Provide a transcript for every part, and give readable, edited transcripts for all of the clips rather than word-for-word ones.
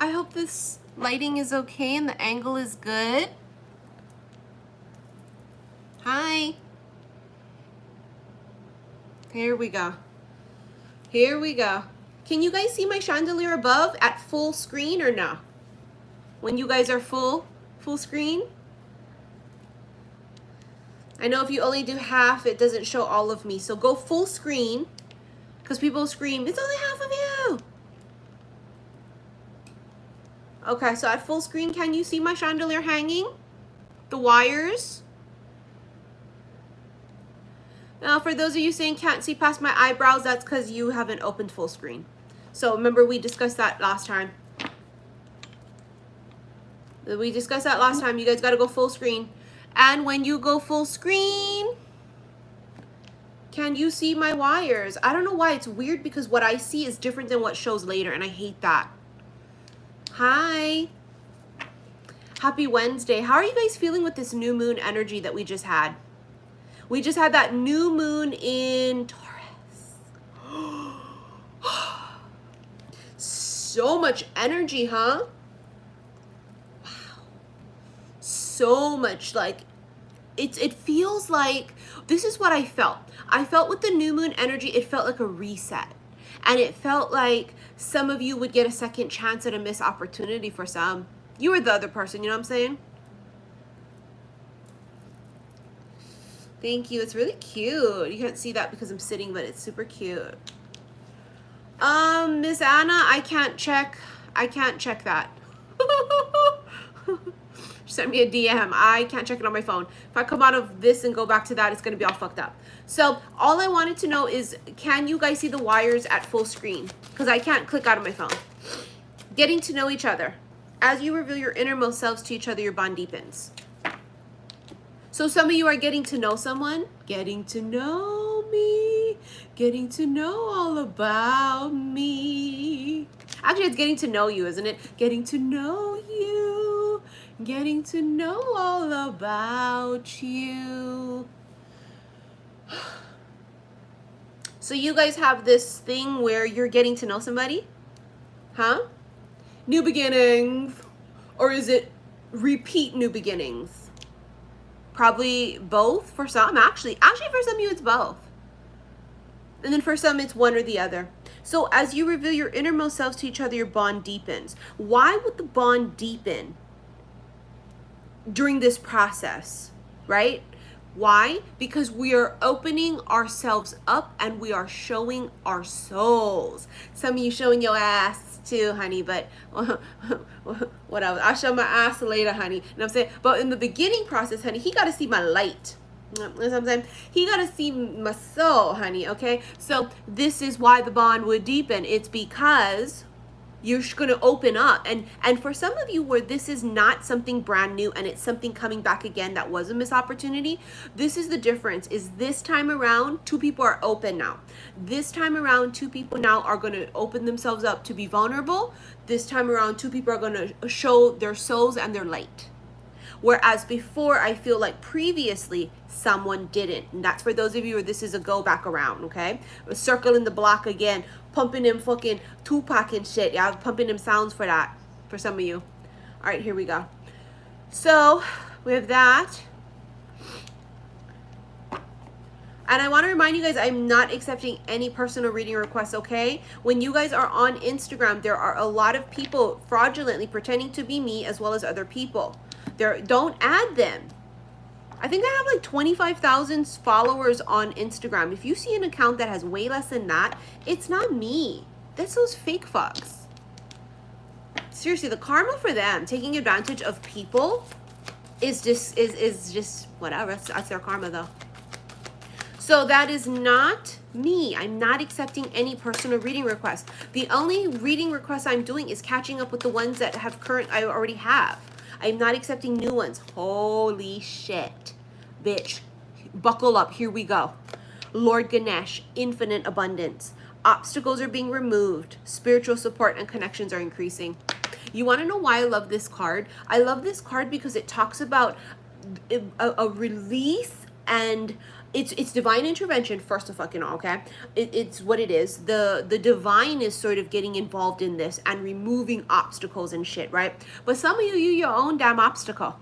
I hope this lighting is okay and the angle is good. Hi. Here we go. Here we go. Can you guys see my chandelier above at full screen or no? When you guys are full screen? I know if you only do half, it doesn't show all of me. So go full screen, because people scream, it's only half of you. Okay, so at full screen, can you see my chandelier hanging? The wires? Now, for those of you saying can't see past my eyebrows, that's because you haven't opened full screen. So remember, we discussed that last time. You guys got to go full screen. And when you go full screen, can you see my wires? I don't know why. It's weird because what I see is different than what shows later, and I hate that. Hi. Happy Wednesday. How are you guys feeling with this new moon energy that we just had? We just had that new moon in Taurus. So much energy, huh? Wow. So much, like, it feels like, this is what I felt. I felt with the new moon energy, it felt like a reset. And it felt like some of you would get a second chance at a missed opportunity for some. You were the other person, you know what I'm saying? Thank you. It's really cute. You can't see that because I'm sitting, but it's super cute. Miss Anna, I can't check that. She sent me a DM. I can't check it on my phone. If I come out of this and go back to that, it's going to be all fucked up. So all I wanted to know is, can you guys see the wires at full screen? Because I can't click out of my phone. Getting to know each other. As you reveal your innermost selves to each other, your bond deepens. So some of you are getting to know someone, getting to know me, getting to know all about me. Actually, it's getting to know you, isn't it? Getting to know you, getting to know all about you. So you guys have this thing where you're getting to know somebody? Huh? New beginnings. Or is it repeat new beginnings? Probably both for some. Actually for some of you it's both. And then for some it's one or the other. So as you reveal your innermost selves to each other, your bond deepens. Why would the bond deepen during this process, right? Why? Because we are opening ourselves up and we are showing our souls. Some of you showing your ass too, honey, but whatever. I'll show my ass later, honey. You know what I'm saying? But in the beginning process, honey, he got to see my light. You know what I'm saying? He got to see my soul, honey, okay? So this is why the bond would deepen. It's because you're going to open up. And for some of you where this is not something brand new and it's something coming back again that was a missed opportunity, this is the difference. Is this time around, two people are open now. This time around, two people now are going to open themselves up to be vulnerable. This time around, two people are going to show their souls and their light. Whereas before, I feel like previously someone didn't. And that's for those of you where this is a go back around, okay? We're circling the block again, pumping them fucking Tupac and shit. Yeah, pumping them sounds for that, for some of you. All right, here we go. So we have that. And I want to remind you guys, I'm not accepting any personal reading requests, okay? When you guys are on Instagram, there are a lot of people fraudulently pretending to be me as well as other people. Don't add them. I think I have like 25,000 followers on Instagram. If you see an account that has way less than that, it's not me. That's those fake fucks. Seriously, the karma for them taking advantage of people is just whatever. That's their karma though. So that is not me. I'm not accepting any personal reading requests. The only reading requests I'm doing is catching up with the ones that I already have. I'm not accepting new ones. Holy shit. Bitch. Buckle up. Here we go. Lord Ganesh, infinite abundance. Obstacles are being removed. Spiritual support and connections are increasing. You want to know why I love this card? I love this card because it talks about a release and It's divine intervention, first of fucking all, okay? It's what it is. The divine is sort of getting involved in this and removing obstacles and shit, right? But some of you your own damn obstacle.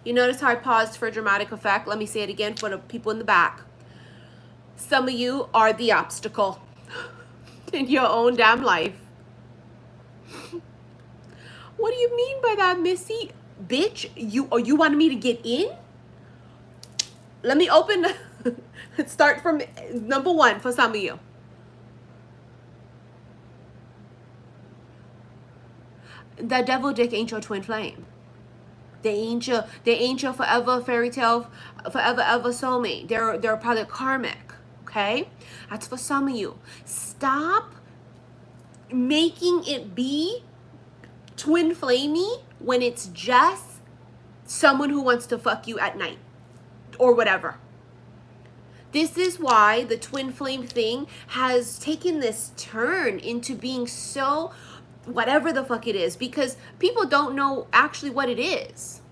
You notice how I paused for dramatic effect? Let me say it again for the people in the back. Some of you are the obstacle in your own damn life. What do you mean by that, Missy? Bitch, you wanted me to get in? Let me open. Let's start from number 1 for some of you. The devil dick ain't your twin flame. They ain't your forever fairy tale, forever ever soulmate. They're probably karmic. Okay? That's for some of you. Stop making it be twin flamey when it's just someone who wants to fuck you at night or whatever. This is why the twin flame thing has taken this turn into being so whatever the fuck it is, because people don't know actually what it is.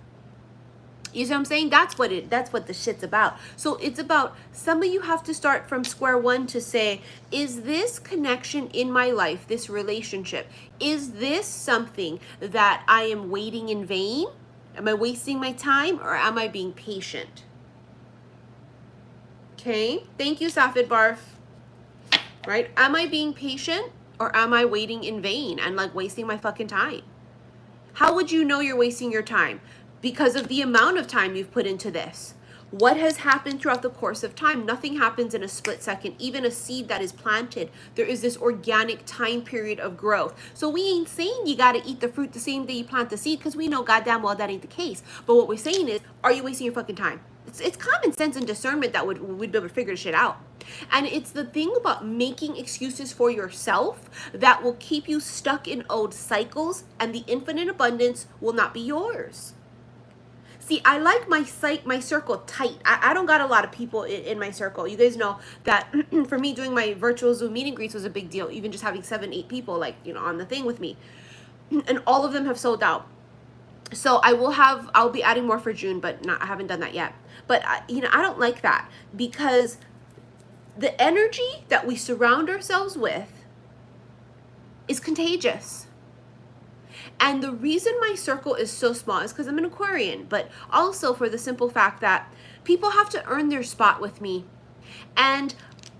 You see what I'm saying? That's what the shit's about. So it's about, some of you have to start from square one to say, is this connection in my life, this relationship, is this something that I am waiting in vain? Am I wasting my time, or am I being patient? Okay, thank you, Safid Barf. Right? Am I being patient, or am I waiting in vain and like wasting my fucking time? How would you know you're wasting your time? Because of the amount of time you've put into this. What has happened throughout the course of time? Nothing happens in a split second. Even a seed that is planted, there is this organic time period of growth. So we ain't saying you got to eat the fruit the same day you plant the seed, because we know goddamn well that ain't the case. But what we're saying is, are you wasting your fucking time? It's common sense and discernment that we'd be able to figure shit out. And it's the thing about making excuses for yourself that will keep you stuck in old cycles, and the infinite abundance will not be yours. See, I like my circle tight. I don't got a lot of people in my circle. You guys know that for me, doing my virtual Zoom meet and greets was a big deal. Even just having 7-8 people, like, you know, on the thing with me. And all of them have sold out. So I'll be adding more for June, but I haven't done that yet. But, you know, I don't like that, because the energy that we surround ourselves with is contagious. And the reason my circle is so small is because I'm an Aquarian, but also for the simple fact that people have to earn their spot with me. And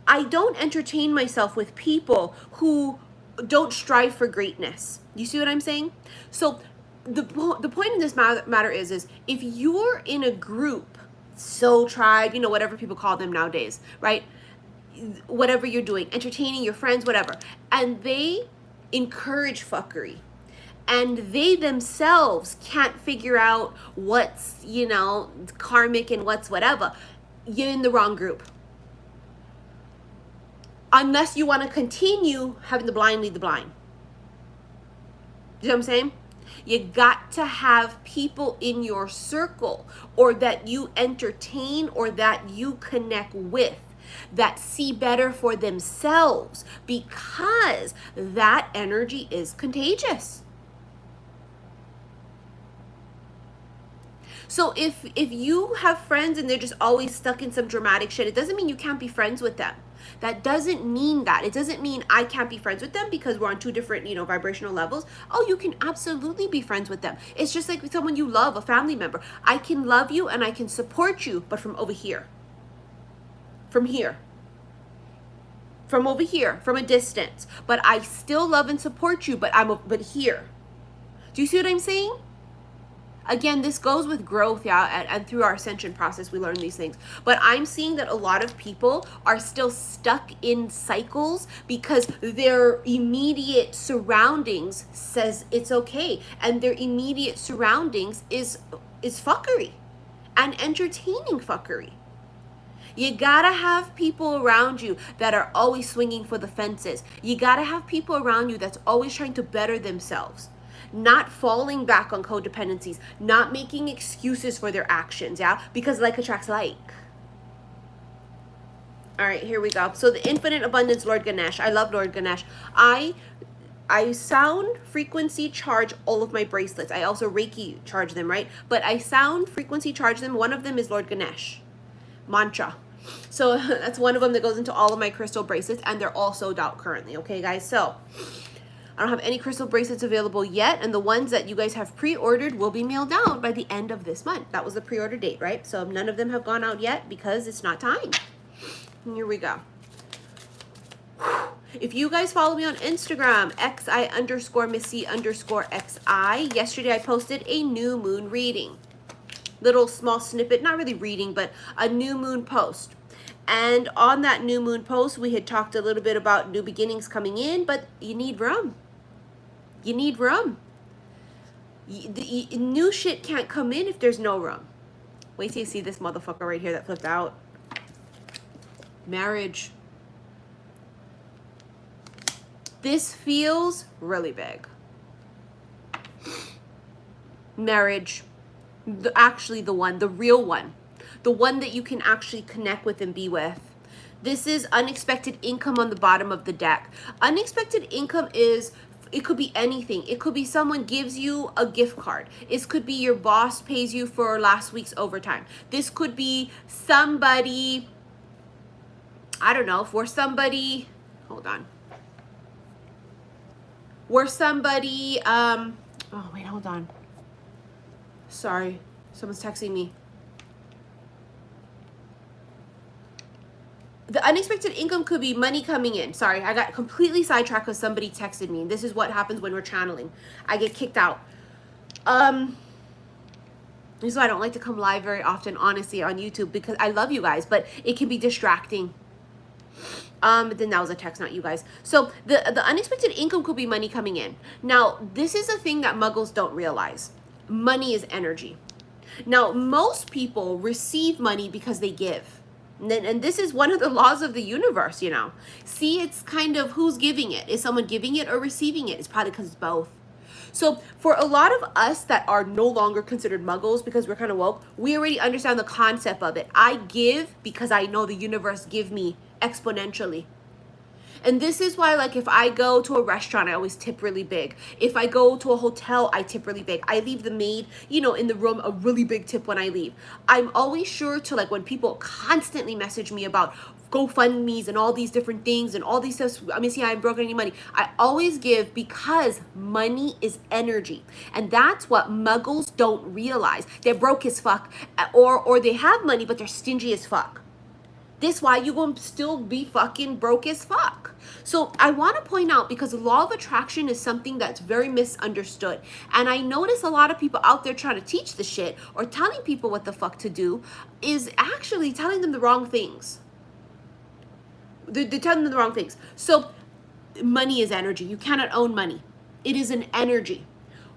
I don't entertain myself with people who don't strive for greatness. You see what I'm saying? So the point in this matter is if you're in a group, soul tribe, you know, whatever people call them nowadays, right? Whatever you're doing, entertaining your friends, whatever, and they encourage fuckery, and they themselves can't figure out what's, you know, karmic and what's whatever, you're in the wrong group. Unless you want to continue having the blind lead the blind. You know what I'm saying? You got to have people in your circle, or that you entertain, or that you connect with, that see better for themselves, because that energy is contagious. So if you have friends and they're just always stuck in some dramatic shit, it doesn't mean you can't be friends with them. That doesn't mean that. It doesn't mean I can't be friends with them because we're on 2 different, you know, vibrational levels. Oh, you can absolutely be friends with them. It's just like with someone you love, a family member. I can love you and I can support you, but from over here. From here. From over here, from a distance. But I still love and support you, but here. Do you see what I'm saying? Again, this goes with growth, yeah, and through our ascension process, we learn these things. But I'm seeing that a lot of people are still stuck in cycles because their immediate surroundings says it's okay, and their immediate surroundings is fuckery and entertaining fuckery. You gotta have people around you that are always swinging for the fences. You gotta have people around you that's always trying to better themselves. Not falling back on codependencies, not making excuses for their actions, yeah? Because like attracts like. All right, here we go. So the infinite abundance, Lord Ganesh. I love Lord Ganesh. I I sound frequency charge all of my bracelets. I also Reiki charge them, right? But I sound frequency charge them. One of them is Lord Ganesh mantra. So that's one of them that goes into all of my crystal bracelets, and they're all sold out currently. Okay, guys. So I don't have any crystal bracelets available yet, and the ones that you guys have pre-ordered will be mailed out by the end of this month. That was the pre-order date, right? So none of them have gone out yet because it's not time. Here we go. If you guys follow me on Instagram, xi_missy_xi, yesterday I posted a new moon reading. Little small snippet, not really reading, but a new moon post. And on that new moon post, we had talked a little bit about new beginnings coming in, but you need room. You need room. New shit can't come in if there's no room. Wait till you see this motherfucker right here that flipped out. Marriage. This feels really big. Marriage. Actually the real one. The one that you can actually connect with and be with. This is unexpected income on the bottom of the deck. Unexpected income is, it could be anything. It could be someone gives you a gift card. It could be your boss pays you for last week's overtime. This could be somebody, I don't know, for somebody, hold on. Where somebody, oh wait, hold on. Sorry, someone's texting me. The unexpected income could be money coming in. Sorry, I got completely sidetracked because somebody texted me. This is what happens when we're channeling. I get kicked out. This is why I don't like to come live very often, honestly, on YouTube, because I love you guys, but it can be distracting. But then that was a text, not you guys. So the unexpected income could be money coming in. Now, this is a thing that muggles don't realize. Money is energy. Now, most people receive money because they give. And this is one of the laws of the universe, you know. See, it's kind of who's giving it. Is someone giving it or receiving it? It's probably because it's both. So for a lot of us that are no longer considered muggles because we're kind of woke, we already understand the concept of it. I give because I know the universe give me exponentially. And this is why, like, if I go to a restaurant, I always tip really big. If I go to a hotel, I tip really big. I leave the maid, you know, in the room, a really big tip when I leave. I'm always sure to, like, when people constantly message me about GoFundMe's and all these different things and all these stuff, I mean, see, I haven't broken any money. I always give because money is energy. And that's what muggles don't realize. They're broke as fuck, or they have money, but they're stingy as fuck. This why you gonna still be fucking broke as fuck. So I want to point out, because the law of attraction is something that's very misunderstood. And I notice a lot of people out there trying to teach the shit or telling people what the fuck to do is actually telling them the wrong things. They're telling them the wrong things. So money is energy. You cannot own money. It is an energy.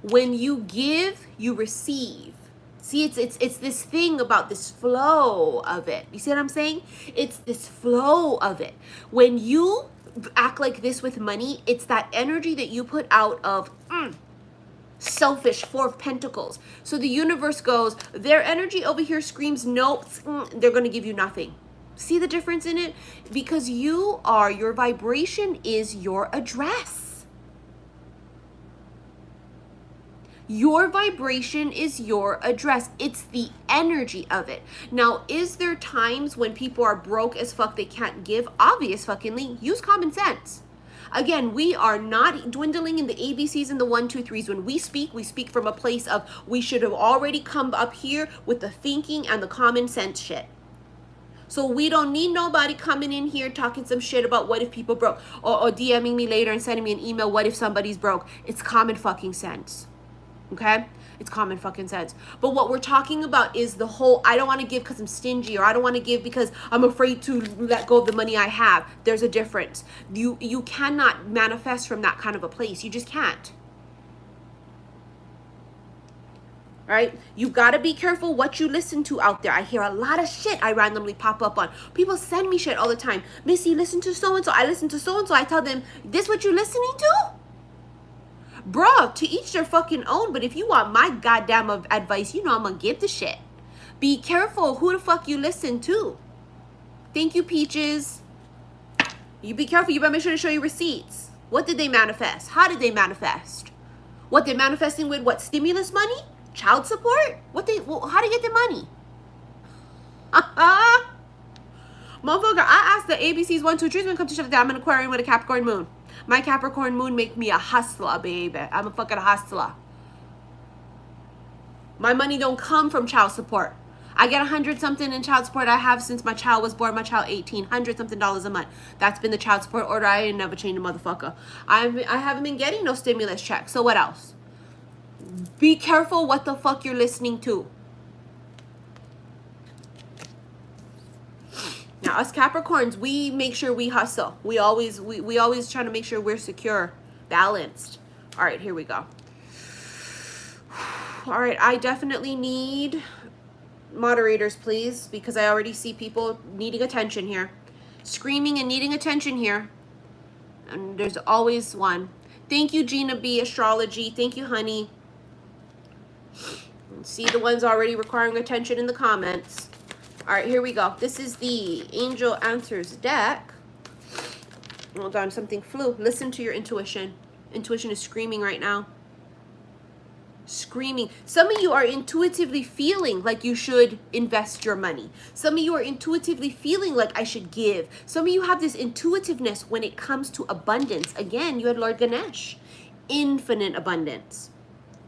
When you give, you receive. See, it's this thing about this flow of it. You see what I'm saying? It's this flow of it. When you act like this with money, it's that energy that you put out of selfish, Four of Pentacles. So the universe goes, their energy over here screams, no, they're going to give you nothing. See the difference in it? Because your vibration is your address. Your vibration is your address. It's the energy of it. Now, is there times when people are broke as fuck, they can't give? Obvious fuckingly. Use common sense. Again, we are not dwindling in the ABCs and the 1, 2, 3s. When we speak from a place of we should have already come up here with the thinking and the common sense shit. So we don't need nobody coming in here talking some shit about what if people broke, or DMing me later and sending me an email, what if somebody's broke? It's common fucking sense. Okay? It's common fucking sense. But what we're talking about is the whole, I don't want to give because I'm stingy, or I don't want to give because I'm afraid to let go of the money I have. There's a difference. You cannot manifest from that kind of a place. You just can't. Right? You got to be careful what you listen to out there. I hear a lot of shit I randomly pop up on. People send me shit all the time. Missy, listen to so-and-so. I listen to so-and-so. I tell them, this what you listening to? Bruh, to each their fucking own, but if you want my goddamn advice, you know I'm gonna give the shit. Be careful who the fuck you listen to. Thank you, Peaches. You be careful. You better make sure to show your receipts. What did they manifest? How did they manifest? What they're manifesting with? What, stimulus money? Child support? How do you get the money? Motherfucker, I asked the ABCs 1, 2, 3 when it comes to shut it down. I'm an Aquarian with a Capricorn moon. My Capricorn moon make me a hustler, baby. I'm a fucking hustler. My money don't come from child support. I get 100 something in child support. I have since my child was born. My child 100 something dollars a month. That's been the child support order. I ain't never changed a motherfucker. I haven't been getting no stimulus check. So what else? Be careful what the fuck you're listening to. Now us Capricorns, we make sure we hustle. We always try to make sure we're secure, balanced. All right, here we go. All right, I definitely need moderators, please, because I already see people needing attention here. Screaming and needing attention here. And there's always one. Thank you, Gina B, Astrology. Thank you, honey. See the ones already requiring attention in the comments. All right, here we go. This is the Angel Answers deck. Hold on, something flew. Listen to your intuition. Intuition is screaming right now. Screaming. Some of you are intuitively feeling like you should invest your money. Some of you are intuitively feeling like I should give. Some of you have this intuitiveness when it comes to abundance. Again, you had Lord Ganesh. Infinite abundance.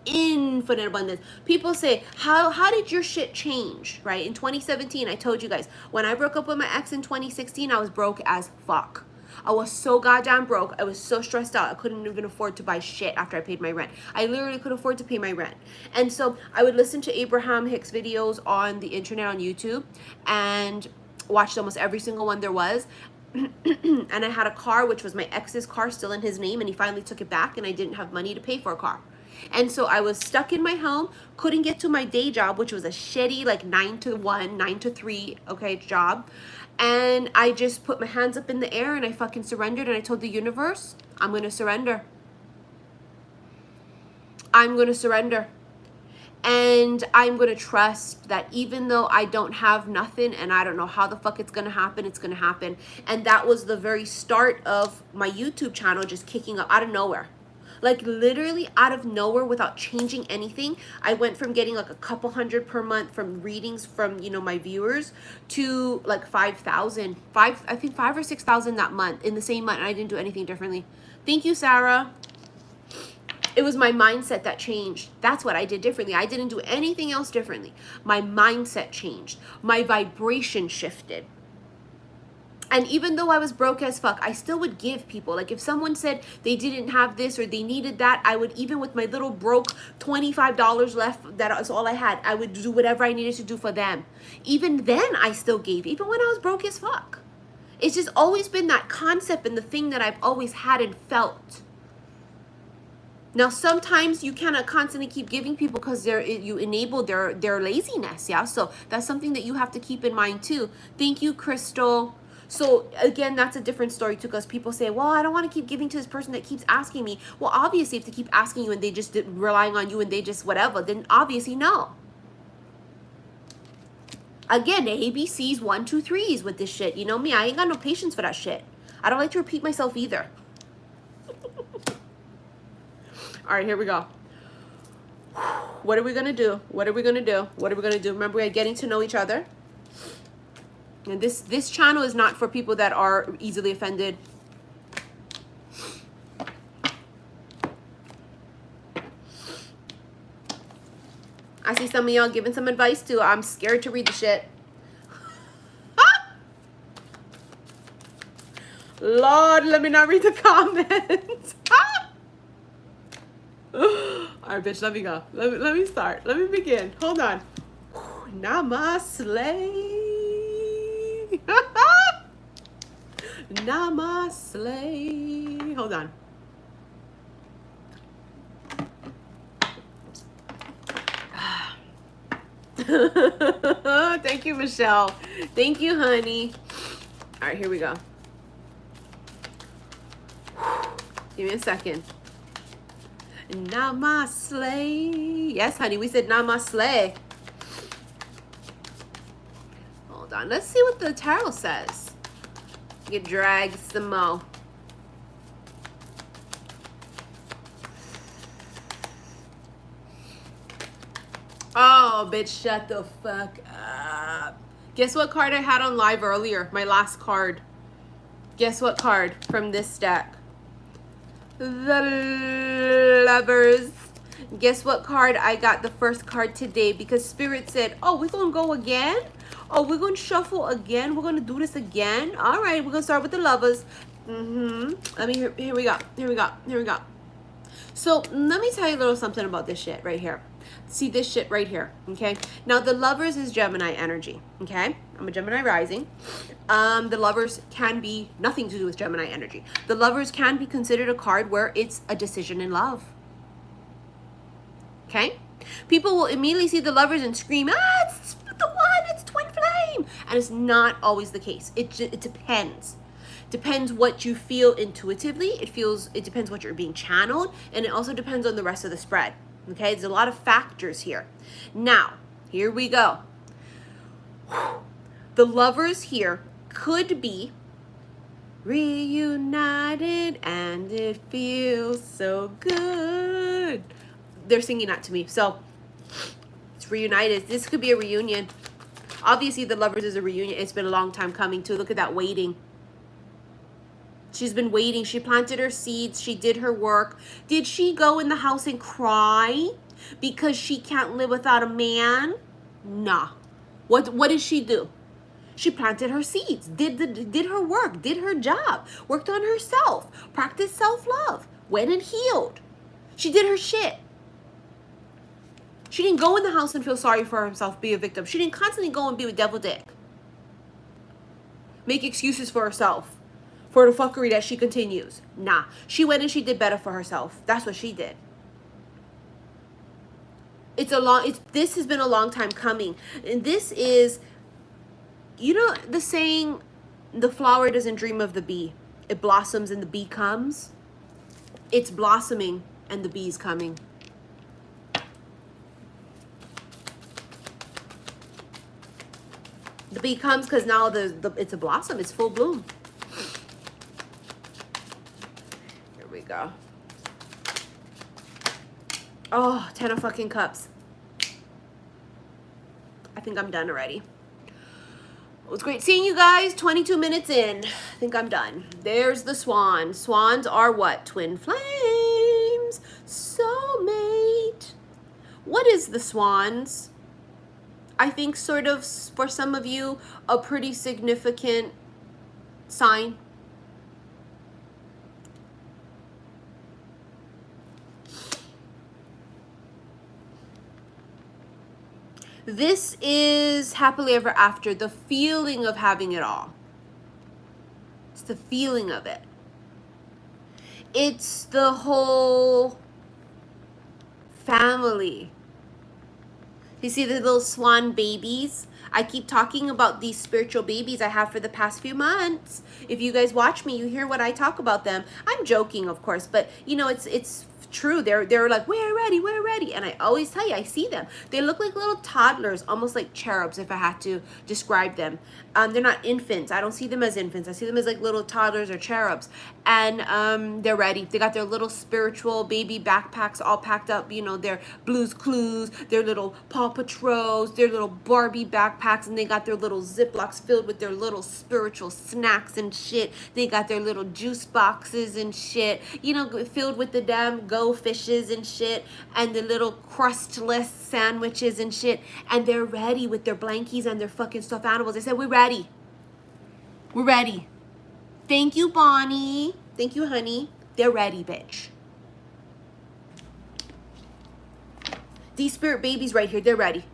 Infinite abundance. People say, how did your shit change? Right? In 2017, I told you guys, when I broke up with my ex in 2016, I was broke as fuck. I was so goddamn broke. I was so stressed out. I couldn't even afford to buy shit after I paid my rent. I literally couldn't afford to pay my rent. And so I would listen to Abraham Hicks videos on the internet on YouTube and watched almost every single one there was. And I had a car, which was my ex's car, still in his name, and he finally took it back, and I didn't have money to pay for a car. And so I was stuck in my home, couldn't get to my day job, which was a shitty like 9 to 1, 9 to 3, okay, job. And I just put my hands up in the air and I fucking surrendered, and I told the universe, I'm going to surrender. I'm going to surrender. And I'm going to trust that even though I don't have nothing and I don't know how the fuck it's going to happen, it's going to happen. And that was the very start of my YouTube channel just kicking up out of nowhere. Like literally out of nowhere, without changing anything. I went from getting like a couple hundred per month from readings from, you know, my viewers to like 5,000, I think 5 or 6,000 that month, in the same month. And I didn't do anything differently. Thank you, Sarah. It was my mindset that changed. That's what I did differently. I didn't do anything else differently. My mindset changed. My vibration shifted. And even though I was broke as fuck, I still would give people. Like if someone said they didn't have this or they needed that, I would, even with my little broke $25 left, that was all I had, I would do whatever I needed to do for them. Even then, I still gave, even when I was broke as fuck. It's just always been that concept and the thing that I've always had and felt. Now, sometimes you cannot constantly keep giving people because you enable their laziness, yeah? So that's something that you have to keep in mind too. Thank you, Crystal. So again, that's a different story too, because people say, well, I don't want to keep giving to this person that keeps asking me. Well, obviously, if they keep asking you and they just relying on you and they just whatever, then obviously no. Again, the ABCs 1, 2, 3s with this shit. You know me, I ain't got no patience for that shit. I don't like to repeat myself either. All right, here we go. What are we going to do? What are we going to do? What are we going to do? Remember, we're getting to know each other. And this channel is not for people that are easily offended. I see some of y'all giving some advice too. I'm scared to read the shit. Lord, let me not read the comments. All right, bitch, let me go. Let me start. Let me begin. Hold on. Namaste. Namaste. Hold on. Thank you, Michelle. Thank you, honey. All right, here we go. Give me a second. Namaste. Yes, honey, we said namaste. Hold on. Let's see what the tarot says. Get dragged some more. Oh, bitch, shut the fuck up. Guess what card I had on live earlier? My last card. Guess what card from this deck? The Lovers. Guess what card I got the first card today? Because Spirit said, oh, we're going to go again? Oh, we're going to shuffle again? We're going to do this again? All right, we're going to start with the Lovers. Let me, here we go. Here we go. Here we go. So let me tell you a little something about this shit right here. See this shit right here, okay? Now, the Lovers is Gemini energy, okay? I'm a Gemini rising. The Lovers can be nothing to do with Gemini energy. The Lovers can be considered a card where it's a decision in love, okay? People will immediately see the Lovers and scream, ah, it's the one, it's Twinflame. And it's not always the case. It depends. Depends what you feel intuitively. It depends what you're being channeled. And it also depends on the rest of the spread. Okay, there's a lot of factors here. Now, here we go. The Lovers here could be reunited and it feels so good. They're singing that to me. So, it's reunited. This could be a reunion. Obviously, the Lovers is a reunion. It's been a long time coming too. Look at that waiting. She's been waiting. She planted her seeds. She did her work. Did she go in the house and cry because she can't live without a man? Nah. What did she do? She planted her seeds, did her work, did her job, worked on herself, practiced self-love, went and healed. She did her shit. She didn't go in the house and feel sorry for herself, be a victim. She didn't constantly go and be with devil dick. Make excuses for herself. For the fuckery that she continues. Nah. She went and she did better for herself. That's what she did. This has been a long time coming. And this is, you know the saying, the flower doesn't dream of the bee. It blossoms and the bee comes. It's blossoming and the bee's coming. The bee comes because now it's a blossom. It's full bloom. Go. Oh, 10 of fucking cups. I think I'm done already. It was great seeing you guys. 22 minutes in. I think I'm done. There's the swan. Swans are what? Twin flames. Soulmate. What is the swans? I think sort of, for some of you, a pretty significant sign. This is happily ever after, the feeling of having it all. It's the feeling of it. It's the whole family. You see the little swan babies? I keep talking about these spiritual babies I have for the past few months. If you guys watch me, you hear what I talk about them. I'm joking, of course, but you know, it's true. They're like, we're ready. And I always tell you, I see them. They look like little toddlers, almost like cherubs, if I had to describe them. They're not infants. I don't see them as infants. I see them as like little toddlers or cherubs. And they're ready. They got their little spiritual baby backpacks all packed up. You know, their Blue's Clues, their little Paw Patrols, their little Barbie backpacks, and they got their little Ziplocs filled with their little spiritual snacks and shit. They got their little juice boxes and shit, you know, filled with the damn go fishes and shit, and the little crustless sandwiches and shit, and they're ready with their blankies and their fucking stuffed animals. They said, we're ready. We're ready. Thank you, Bonnie. Thank you, honey. They're ready, bitch. These spirit babies right here, they're ready.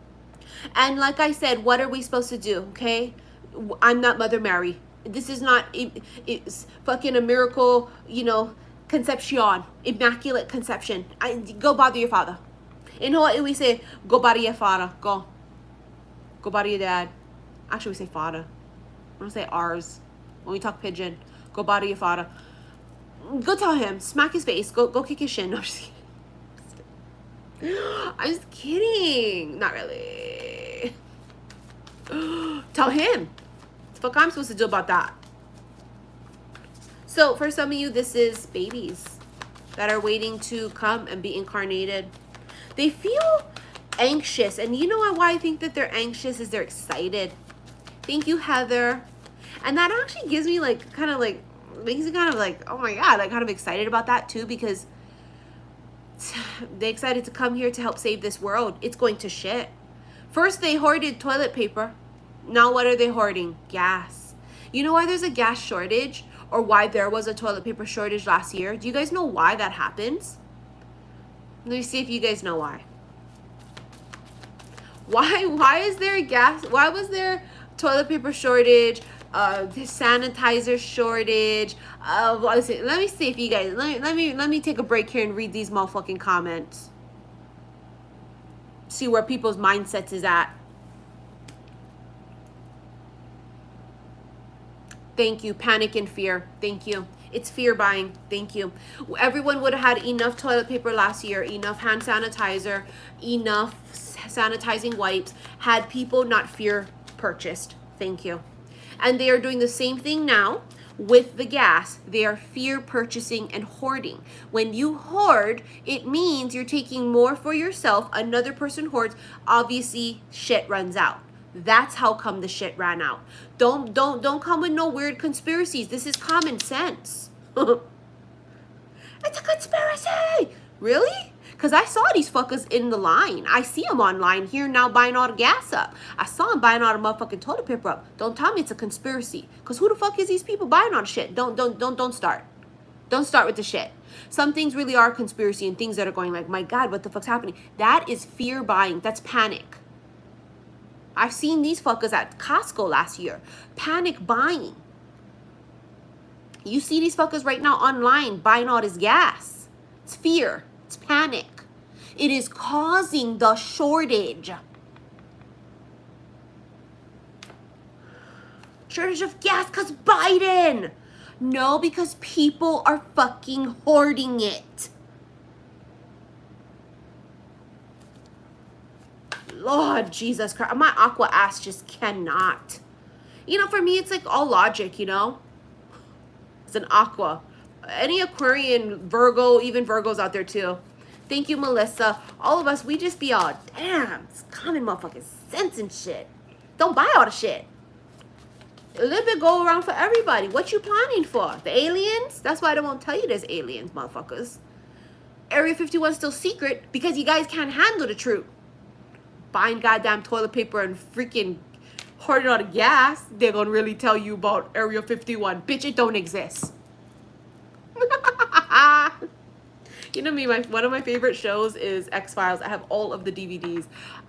And like I said, what are we supposed to do, okay? I'm not Mother Mary. This is not, it's fucking a miracle, you know, conception, immaculate conception. Go bother your father. In Hawaii, we say, go bother your father. Go bother your dad. Actually, we say father. We don't say ours. When we talk pigeon, go bother your father. Go tell him. Smack his face. Go kick his shin. No, I'm just kidding. I'm just kidding. Not really. Tell him. What the fuck I'm supposed to do about that? So for some of you, this is babies that are waiting to come and be incarnated. They feel anxious. And you know why I think that they're anxious is they're excited. Thank you, Heather. And that actually gives me like, kind of like, makes me kind of like, oh my God, like kind of excited about that too, because they excited to come here to help save this world. It's going to shit. First, they hoarded toilet paper. Now what are they hoarding? Gas. You know why there's a gas shortage, or why there was a toilet paper shortage last year? Do you guys know why that happens? Let me see if you guys know why. Why is there a gas? Why was there toilet paper shortage? Sanitizer shortage. Let me see if you guys. Let me take a break here and read these motherfucking comments. See where people's mindsets is at. Thank you. Panic and fear. Thank you. It's fear buying. Thank you. Everyone would have had enough toilet paper last year, enough hand sanitizer, enough sanitizing wipes, had people not fear purchased. Thank you. And they are doing the same thing now with the gas. They are fear purchasing and hoarding. When you hoard, it means you're taking more for yourself. Another person hoards. Obviously, shit runs out. That's how come the shit ran out. Don't come with no weird conspiracies. This is common sense. It's a conspiracy. Really? Because I saw these fuckers in the line. I see them online here now buying all the gas up. I saw them buying all the motherfucking toilet paper up. Don't tell me it's a conspiracy. Because who the fuck is these people buying all the shit? Don't start. Don't start with the shit. Some things really are conspiracy and things that are going like, my God, what the fuck's happening? That is fear buying. That's panic. I've seen these fuckers at Costco last year. Panic buying. You see these fuckers right now online buying all this gas. It's fear. It's panic. It is causing the shortage. Shortage of gas because Biden. No, because people are fucking hoarding it. Lord Jesus Christ. My aqua ass just cannot. You know, for me, it's like all logic, you know? It's an aqua. Any Aquarian, Virgo, even Virgos out there too. Thank you, Melissa. All of us, we just be all, damn, it's common motherfucking sense and shit. Don't buy all the shit. A little bit go around for everybody. What you planning for? The aliens? That's why I won't tell you there's aliens, motherfuckers. Area 51 is still secret because you guys can't handle the truth. Buying goddamn toilet paper and freaking hoarding all the gas. They're gonna really tell you about Area 51. Bitch, it don't exist. You know me, one of my favorite shows is X-Files. I have all of the DVDs.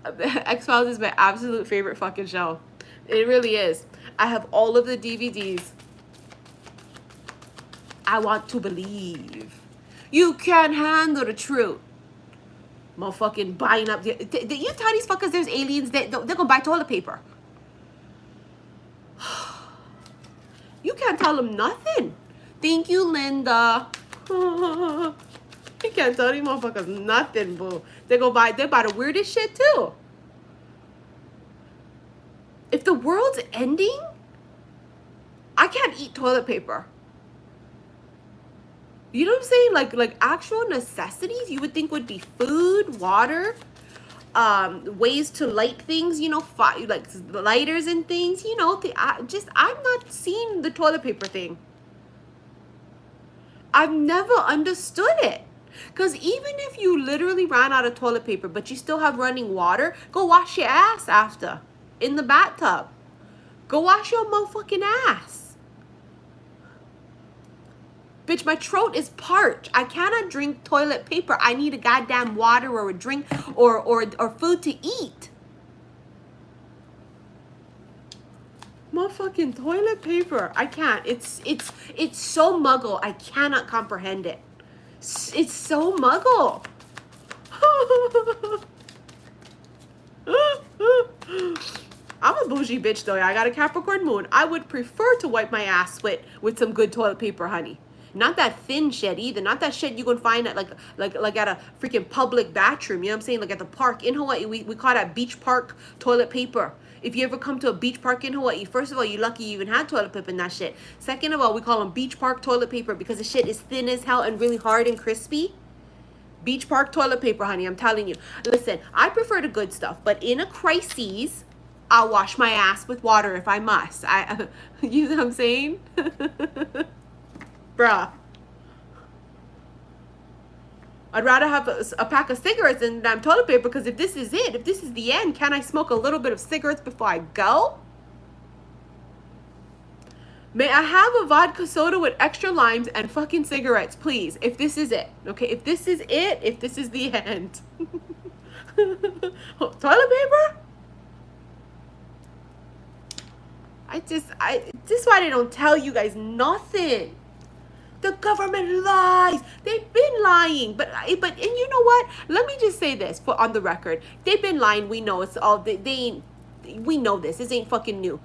X-Files is my absolute favorite fucking show. It really is. I have all of the DVDs. I want to believe. You can't handle the truth. Motherfucking buying up. You tell these fuckers there's aliens, they're gonna buy toilet paper. You can't tell them nothing. Thank you, Linda. You can't tell these motherfuckers nothing, boo. They buy the weirdest shit too. If the world's ending, I can't eat toilet paper. You know what I'm saying? Like actual necessities you would think would be food, water, ways to light things, you know, like lighters and things, you know. I'm not seeing the toilet paper thing. I've never understood it. Because even if you literally ran out of toilet paper, but you still have running water, go wash your ass after. In the bathtub. Go wash your motherfucking ass. Bitch, my throat is parched. I cannot drink toilet paper. I need a goddamn water or a drink or food to eat. Motherfucking toilet paper. I can't. It's so muggle. I cannot comprehend it. It's so muggle. I'm a bougie bitch though. I got a Capricorn moon. I would prefer to wipe my ass with some good toilet paper, honey. Not that thin shit either. Not that shit you can find at like at a freaking public bathroom. You know what I'm saying? Like at the park in Hawaii, we call that beach park toilet paper. If you ever come to a beach park in Hawaii, first of all, you're lucky you even had toilet paper in that shit. Second of all, we call them beach park toilet paper because the shit is thin as hell and really hard and crispy. Beach Park toilet paper, honey, I'm telling you. Listen, I prefer the good stuff, but in a crisis, I'll wash my ass with water if I must. You know what I'm saying? Bruh. I'd rather have a pack of cigarettes than toilet paper, because if this is it, if this is the end, can I smoke a little bit of cigarettes before I go? May I have a vodka soda with extra limes and fucking cigarettes, please? If this is it, okay? If this is it, if this is the end. Toilet paper? This is why they don't tell you guys nothing. The government lies. They've been lying. But and you know what? Let me just say this on the record. They've been lying. We know it's all, we know this. This ain't fucking new.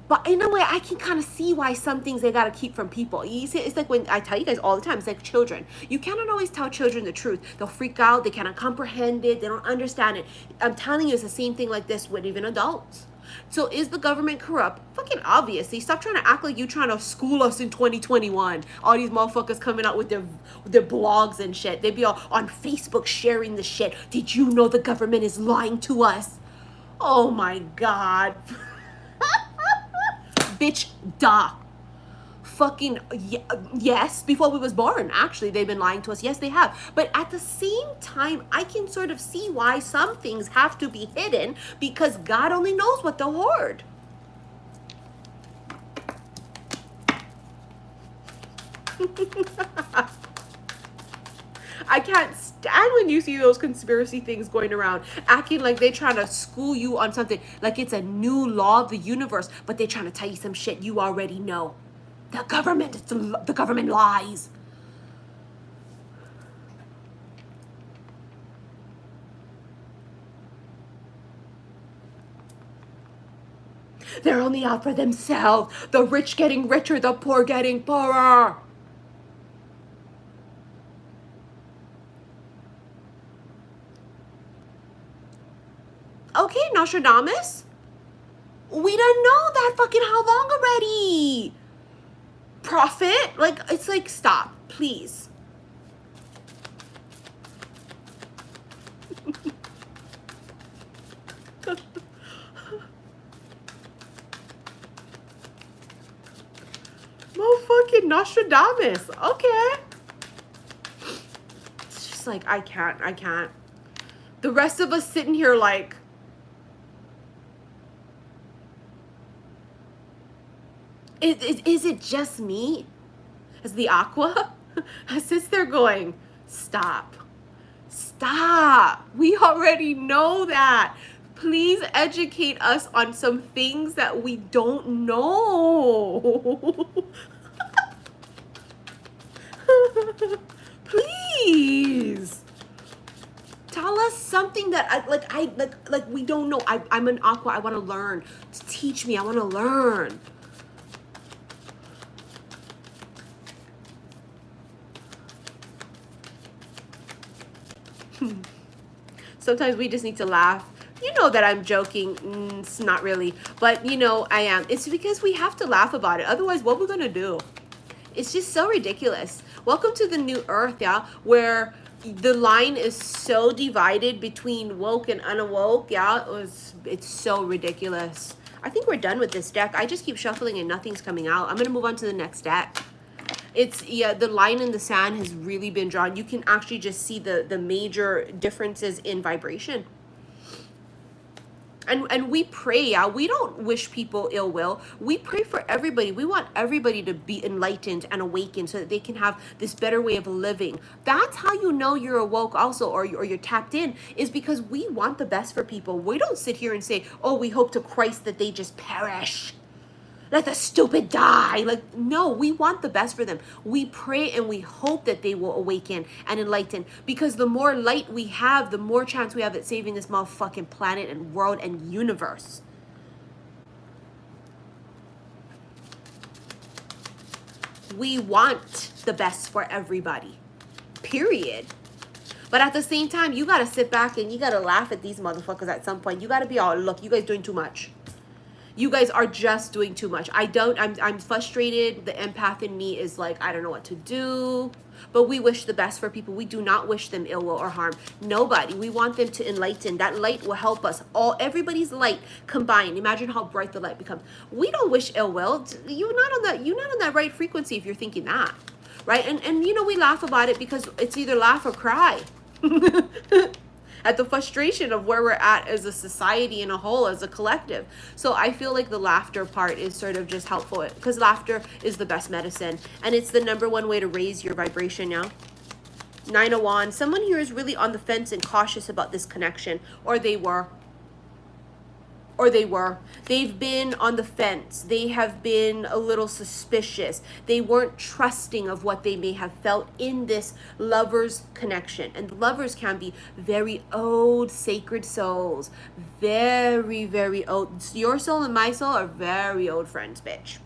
But in a way, I can kind of see why some things they got to keep from people. You see, it's like when I tell you guys all the time, it's like children. You cannot always tell children the truth. They'll freak out. They cannot comprehend it. They don't understand it. I'm telling you, it's the same thing like this with even adults. So is the government corrupt? Fucking obviously. Stop trying to act like you trying to school us in 2021. All these motherfuckers coming out with their blogs and shit. They be all on Facebook sharing the shit. Did you know the government is lying to us? Oh my God. Bitch, duh. Fucking yes, before we was born, actually, they've been lying to us. Yes, they have. But at the same time, I can sort of see why some things have to be hidden, because God only knows what to hoard. I can't stand when you see those conspiracy things going around, acting like they're trying to school you on something, like it's a new law of the universe, but they're trying to tell you some shit you already know. The government lies. They're only out for themselves. The rich getting richer, the poor getting poorer. Okay, Nostradamus. We done know that fucking how long already? Prophet? Like, it's like, stop, please. Motherfucking Nostradamus. Okay. It's just like, I can't. The rest of us sitting here like, is it just me? As the Aqua sits there going, stop. We already know that. Please educate us on some things that we don't know. Please. Tell us something that like we don't know. I'm an Aqua. I want to learn. Teach me. I want to learn. Sometimes we just need to laugh. You know that I'm joking. It's not really. But, you know, I am. It's because we have to laugh about it. Otherwise, what we're going to do? It's just so ridiculous. Welcome to the new earth, yeah, where the line is so divided between woke and unawoke, yeah. It's so ridiculous. I think we're done with this deck. I just keep shuffling and nothing's coming out. I'm going to move on to the next deck. It's, yeah, the line in the sand has really been drawn. You can actually just see the major differences in vibration. And we pray, yeah. We don't wish people ill will. We pray for everybody. We want everybody to be enlightened and awakened so that they can have this better way of living. That's how you know you're awoke also, or you're tapped in, is because we want the best for people. We don't sit here and say, oh, we hope to Christ that they just perish. Let the stupid die. Like, no, we want the best for them. We pray and we hope that they will awaken and enlighten, because the more light we have, the more chance we have at saving this motherfucking planet and world and universe. We want the best for everybody, period. But at the same time, you got to sit back and you got to laugh at these motherfuckers at some point. You got to be all, look, you guys doing too much. You guys are just doing too much. I'm frustrated. The empath in me is like, I don't know what to do. But we wish the best for people. We do not wish them ill will or harm. Nobody. We want them to enlighten. That light will help us. Everybody's light combined. Imagine how bright the light becomes. We don't wish ill will. You're not on that right frequency if you're thinking that. Right? And you know, we laugh about it because it's either laugh or cry. At the frustration of where we're at as a society in a whole, as a collective. So I feel like the laughter part is sort of just helpful, because laughter is the best medicine, and it's the number 1 way to raise your vibration now. 9 of Wands. Someone here is really on the fence and cautious about this connection, or they were. They've been on the fence. They have been a little suspicious. They weren't trusting of what they may have felt in this lover's connection. And lovers can be very old sacred souls. Very, very old. Your soul and my soul are very old friends, bitch.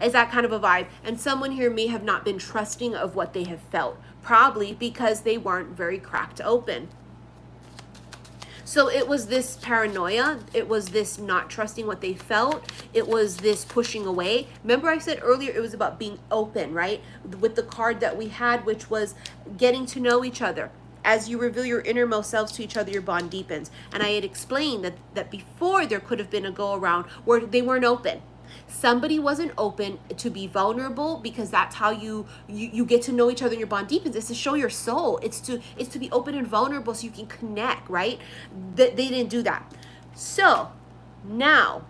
It's that kind of a vibe. And someone here may have not been trusting of what they have felt. Probably because they weren't very cracked open. So it was this paranoia, it was this not trusting what they felt, it was this pushing away. Remember I said earlier it was about being open, right? With the card that we had, which was getting to know each other. As you reveal your innermost selves to each other, your bond deepens. And I had explained that before there could have been a go around where they weren't open. Somebody wasn't open to be vulnerable, because that's how you get to know each other and your bond deepens. It's to show your soul. It's to be open and vulnerable so you can connect, right? They didn't do that. So now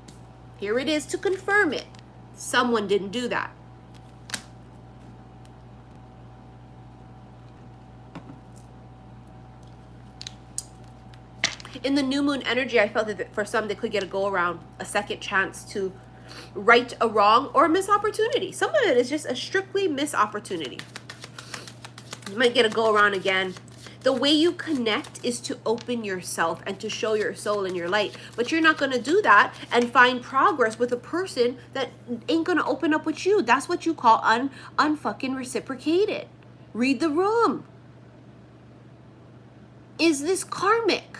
here it is to confirm it. Someone didn't do that. In the new moon energy, I felt that for some, they could get a go around, a second chance to right a wrong or a missed opportunity. Some of it is just a strictly missed opportunity. You might get a go around again. The way you connect is to open yourself and to show your soul and your light. But you're not going to do that and find progress with a person that ain't going to open up with you. That's what you call unfucking reciprocated. Read the room. Is this karmic?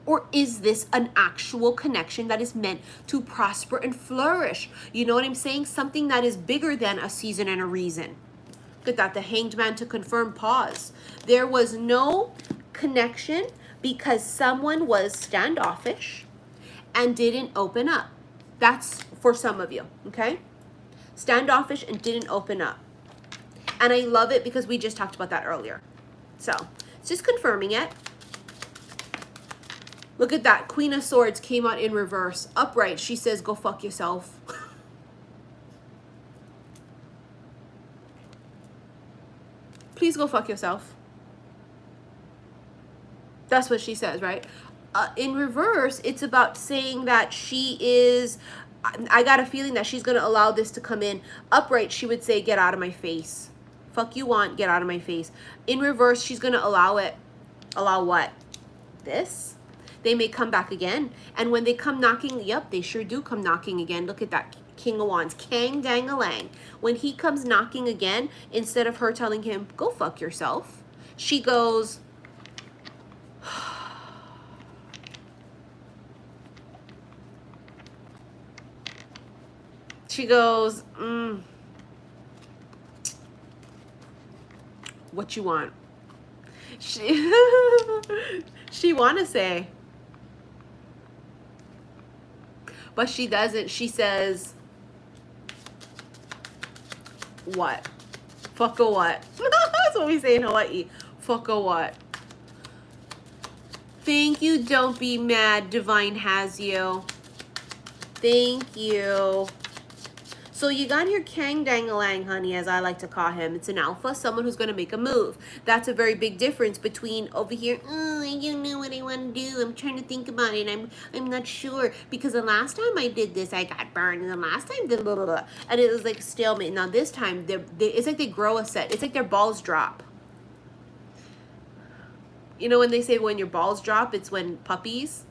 Or is this an actual connection that is meant to prosper and flourish? You know what I'm saying? Something that is bigger than a season and a reason. Look at that, the Hanged Man to confirm pause. There was no connection because someone was standoffish and didn't open up. That's for some of you, okay? Standoffish and didn't open up. And I love it because we just talked about that earlier. So, it's just confirming it. Look at that. Queen of Swords came out in reverse. Upright, she says, go fuck yourself. Please go fuck yourself. That's what she says, right? In reverse, it's about saying that she is... I got a feeling that she's going to allow this to come in. Upright, she would say, get out of my face. Fuck you want, get out of my face. In reverse, she's going to allow it. Allow what? This? They may come back again. And when they come knocking, yep, they sure do come knocking again. Look at that King of Wands. Kang dang-a-lang. When he comes knocking again, instead of her telling him, go fuck yourself, she goes, what you want? She want to say, but she doesn't. She says, what? Fuck a what? That's what we say in Hawaii. Fuck a what? Thank you. Don't be mad. Divine has you. Thank you. So you got your Kang Dang-a-Lang, honey, as I like to call him. It's an alpha, someone who's going to make a move. That's a very big difference between over here, oh, I don't know what I want to do. I'm trying to think about it. I'm not sure. Because the last time I did this, I got burned. And the last time, blah, blah, blah. And it was like stalemate. Now this time, it's like they grow a set. It's like their balls drop. You know when they say when your balls drop, it's when puppies...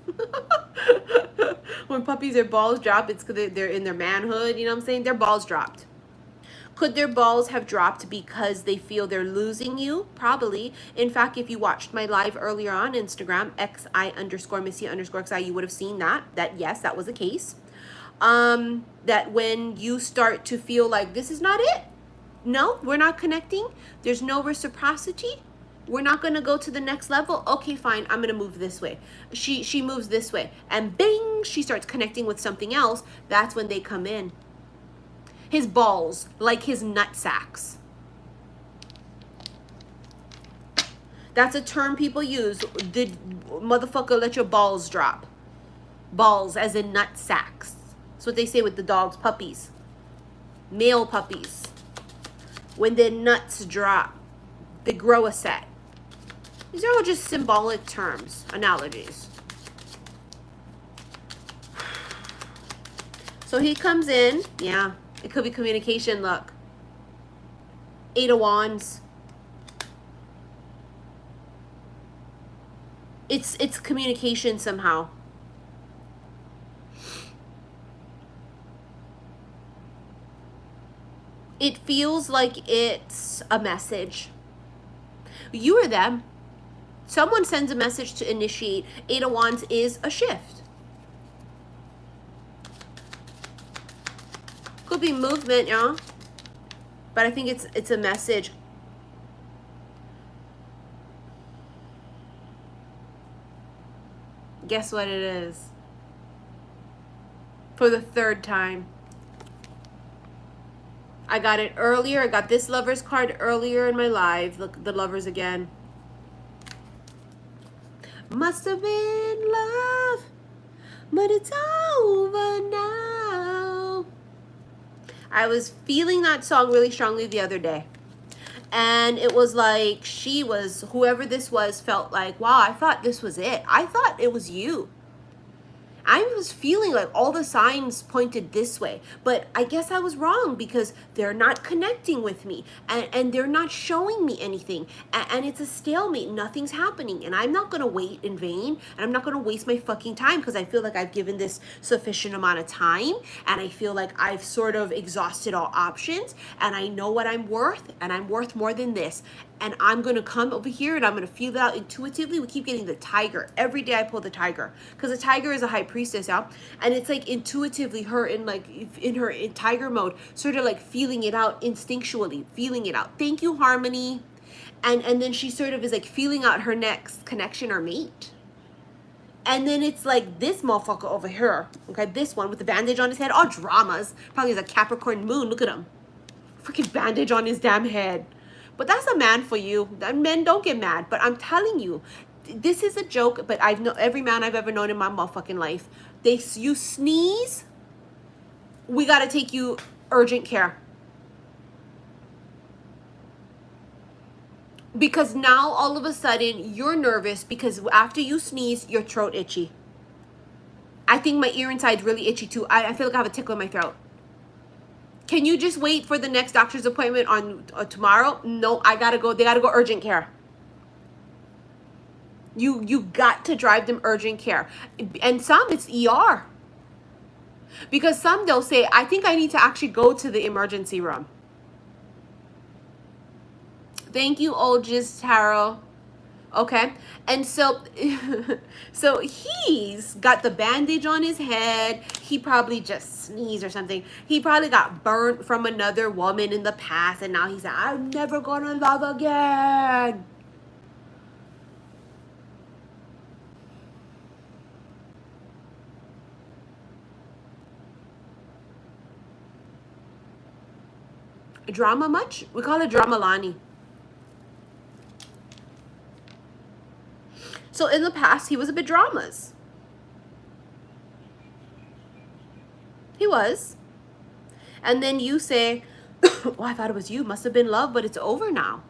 when puppies, their balls drop, it's because they're in their manhood, you know what I'm saying? Their balls dropped. Could their balls have dropped because they feel they're losing you? Probably. In fact, if you watched my live earlier on Instagram, xi_Missy_xi, you would have seen that yes, that was the case. That when you start to feel like this is not it, no, we're not connecting, there's no reciprocity, we're not going to go to the next level, okay, fine, I'm going to move this way. She moves this way, and bing, she starts connecting with something else. That's when they come in. His balls, like his nut sacks. That's a term people use. Did motherfucker let your balls drop? Balls as in nut sacks. That's what they say with the dogs, puppies. Male puppies. When their nuts drop, they grow a set. These are all just symbolic terms, analogies. So he comes in. Yeah, it could be communication, look. 8 of Wands. It's communication somehow. It feels like it's a message. You or them. Someone sends a message to initiate. 8 of Wands is a shift. Could be movement, yeah. But I think it's a message. Guess what it is? For the 3rd time. I got it earlier. I got this Lovers card earlier in my live. Look, the Lovers again. Must have been love, but it's over now. I was feeling that song really strongly the other day. And it was like whoever this was felt like, wow, I thought this was it. I thought it was you. I was feeling like all the signs pointed this way, but I guess I was wrong because they're not connecting with me and they're not showing me anything, and it's a stalemate. Nothing's happening, and I'm not going to wait in vain, and I'm not going to waste my fucking time because I feel like I've given this sufficient amount of time, and I feel like I've sort of exhausted all options, and I know what I'm worth, and I'm worth more than this. And I'm going to come over here and I'm going to feel it out intuitively. We keep getting the Tiger. Every day I pull the Tiger. Because the Tiger is a high priestess, yeah? And it's like intuitively her in her Tiger mode, sort of like feeling it out instinctually. Feeling it out. Thank you, Harmony. And then she sort of is like feeling out her next connection or mate. And then it's like this motherfucker over here. Okay, this one with the bandage on his head. All dramas. Probably has a Capricorn moon. Look at him. Freaking bandage on his damn head. But that's a man for you. Men, don't get mad. But I'm telling you, this is a joke. But I've known every man I've ever known in my motherfucking life. You sneeze, we gotta take you urgent care. Because now all of a sudden you're nervous because after you sneeze, your throat itchy. I think my ear inside's really itchy too. I feel like I have a tickle in my throat. Can you just wait for the next doctor's appointment on tomorrow? No, I gotta go. They gotta go urgent care. You got to drive them urgent care. And some, it's ER. Because some, they'll say, I think I need to actually go to the emergency room. Thank you, Olgis Tarot. Okay, and so so he's got the bandage on his head. He probably just sneezed or something. He probably got burnt from another woman in the past, and now he's like, I'm never gonna love again. Drama much? We call it drama Lani. So in the past, he was a bit dramas. He was. And then you say, oh, I thought it was you. Must have been love, but it's over now.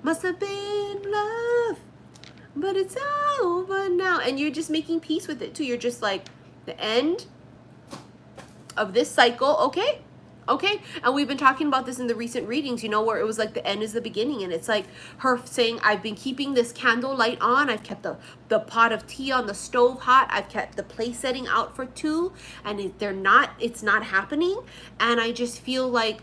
Must have been love, but it's over now. And you're just making peace with it too. You're just like, the end of this cycle, okay? Okay, and we've been talking about this in the recent readings, you know, where it was like the end is the beginning. And it's like her saying, I've been keeping this candle light on. I've kept the pot of tea on the stove hot. I've kept the place setting out for 2. And it's not happening. And I just feel like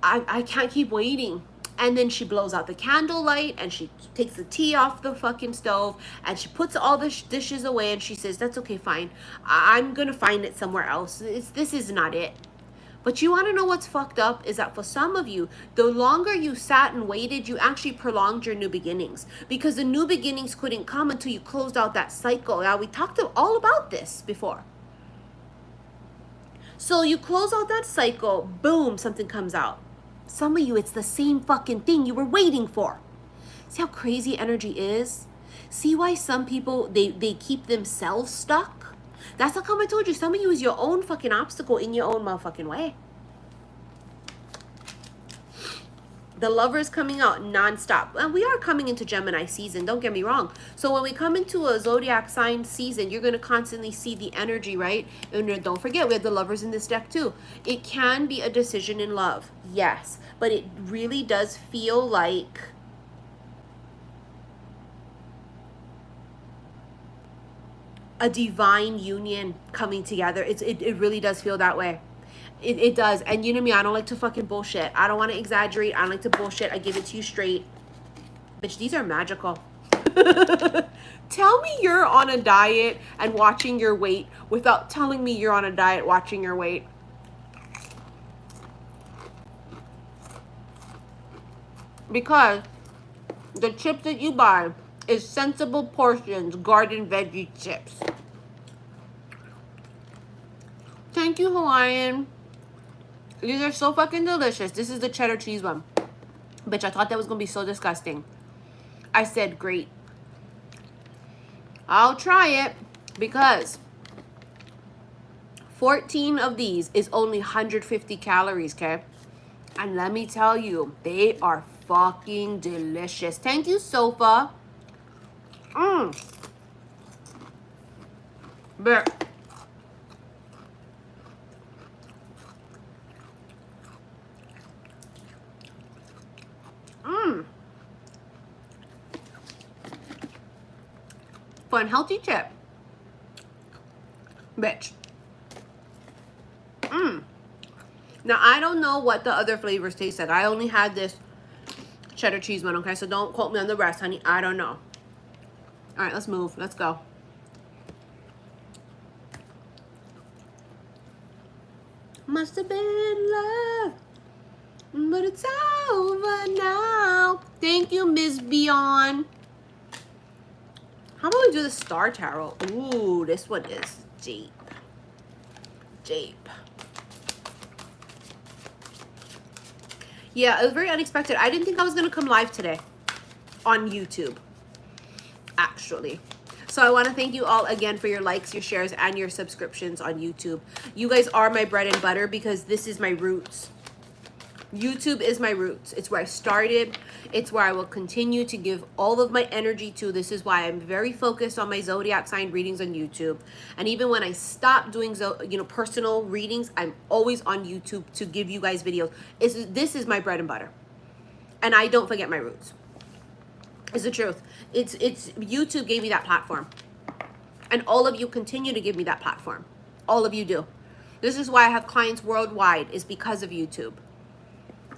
I can't keep waiting. And then she blows out the candlelight and she takes the tea off the fucking stove and she puts all the dishes away and she says, that's okay, fine. I'm gonna find it somewhere else. This is not it. But you want to know what's fucked up is that for some of you, the longer you sat and waited, you actually prolonged your new beginnings, because the new beginnings couldn't come until you closed out that cycle. Now, we talked all about this before. So you close out that cycle, boom, something comes out. Some of you, it's the same fucking thing you were waiting for. See how crazy energy is? See why some people, they keep themselves stuck? That's how come I told you, some of you is your own fucking obstacle in your own motherfucking way. The Lover's coming out nonstop. And we are coming into Gemini season, don't get me wrong. So when we come into a zodiac sign season, you're going to constantly see the energy, right? And don't forget, we have the Lovers in this deck too. It can be a decision in love, yes. But it really does feel like a divine union coming together. It really does feel that way. It does. And you know me, I don't like to fucking bullshit. I don't want to exaggerate. I don't like to bullshit. I give it to you straight. Bitch, these are magical. Tell me you're on a diet and watching your weight without telling me you're on a diet watching your weight. Because the chips that you buy is Sensible Portions garden veggie chips. Thank you, Hawaiian. These are so fucking delicious. This is the cheddar cheese one. Bitch, I thought that was gonna be so disgusting. I said, great. I'll try it, because 14 of these is only 150 calories, okay? And let me tell you, they are fucking delicious. Thank you, Sofa. But fun, healthy chip. Bitch. Now, I don't know what the other flavors taste like. I only had this cheddar cheese one, okay? So don't quote me on the rest, honey. I don't know. All right, let's move. Let's go. Must have been love, but it's over now. Thank you, Miss Beyond. How about we do the Star Tarot? Ooh, this one is deep. Deep. Yeah, it was very unexpected. I didn't think I was going to come live today on YouTube, actually. So I want to thank you all again for your likes, your shares, and your subscriptions on YouTube. You guys are my bread and butter, because this is my roots. YouTube is my roots. It's where I started. It's where I will continue to give all of my energy to. This is why I'm very focused on my zodiac sign readings on YouTube. And even when I stop doing personal readings, I'm always on YouTube to give you guys videos. This is my bread and butter. And I don't forget my roots. It's the truth. It's YouTube gave me that platform. And all of you continue to give me that platform. All of you do. This is why I have clients worldwide, is because of YouTube.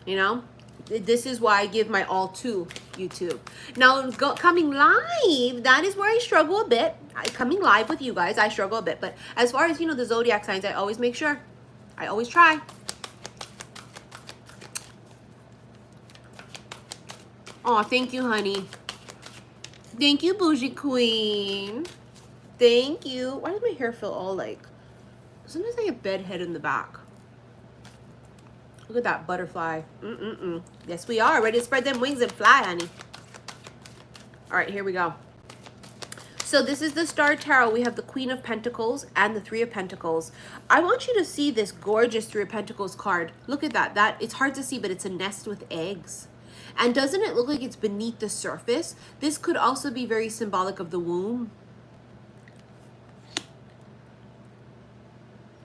You know, this is why I give my all to YouTube. Now, coming live, that is where I struggle a bit. Coming live with you guys, I struggle a bit. But as far as, the zodiac signs, I always make sure. I always try. Oh, thank you, honey. Thank you, Bougie Queen. Thank you. Why does my hair feel all like... Sometimes I get bedhead in the back. Look at that butterfly. Yes, we are. Ready to spread them wings and fly, honey. All right, here we go. So this is the Star Tarot. We have the Queen of Pentacles and the Three of Pentacles. I want you to see this gorgeous Three of Pentacles card. Look at that. It's hard to see, but it's a nest with eggs. And doesn't it look like it's beneath the surface? This could also be very symbolic of the womb.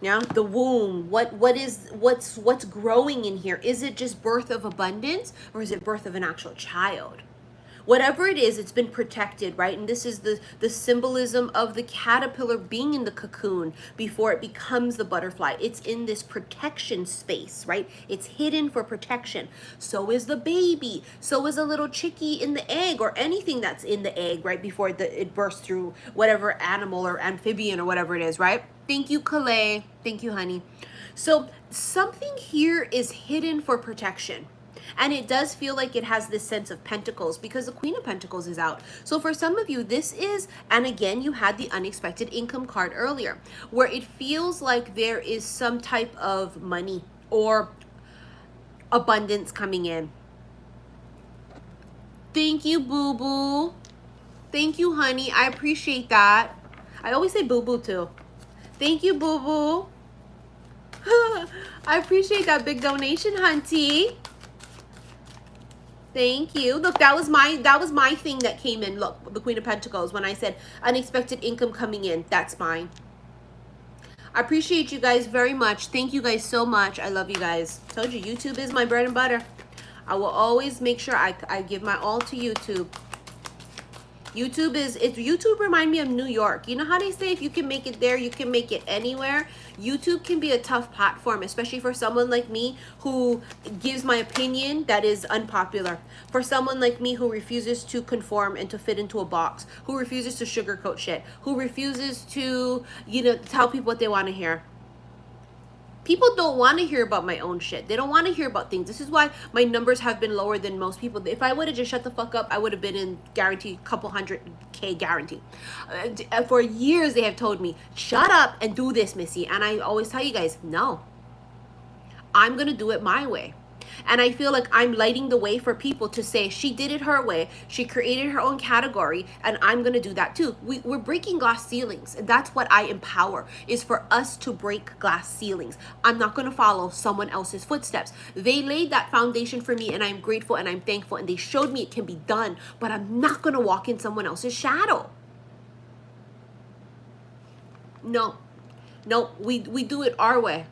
Yeah, the womb. What's growing in here? Is it just birth of abundance, or is it birth of an actual child? Whatever it is, it's been protected, right? And this is the symbolism of the caterpillar being in the cocoon before it becomes the butterfly. It's in this protection space, right? It's hidden for protection. So is the baby. So is a little chickie in the egg, or anything that's in the egg, right? Before it bursts through whatever animal or amphibian or whatever it is, right? Thank you, Calais. Thank you, honey. So something here is hidden for protection. And it does feel like it has this sense of pentacles because the Queen of Pentacles is out. So for some of you, this is, and again, you had the unexpected income card earlier, where it feels like there is some type of money or abundance coming in. Thank you, boo-boo. Thank you, honey. I appreciate that. I always say boo-boo too. Thank you, boo-boo. I appreciate that big donation, hunty. Thank you. Look, that was my thing that came in. Look, the Queen of Pentacles, when I said unexpected income coming in, that's mine. I appreciate you guys very much. Thank you guys so much. I love you guys. Told you, YouTube is my bread and butter. I will always make sure I give my all to YouTube. YouTube remind me of New York. You know how they say if you can make it there, you can make it anywhere? YouTube can be a tough platform, especially for someone like me who gives my opinion that is unpopular. For someone like me who refuses to conform and to fit into a box, who refuses to sugarcoat shit, who refuses to, tell people what they want to hear. People don't want to hear about my own shit. They don't want to hear about things. This is why my numbers have been lower than most people. If I would have just shut the fuck up, I would have been in guarantee, couple 100K guarantee. For years, they have told me, shut up and do this, Missy. And I always tell you guys, no. I'm going to do it my way. And I feel like I'm lighting the way for people to say she did it her way. She created her own category, and I'm going to do that too. We're breaking glass ceilings. And that's what I empower, is for us to break glass ceilings. I'm not going to follow someone else's footsteps. They laid that foundation for me, and I'm grateful and I'm thankful. And they showed me it can be done, but I'm not going to walk in someone else's shadow. No, we do it our way.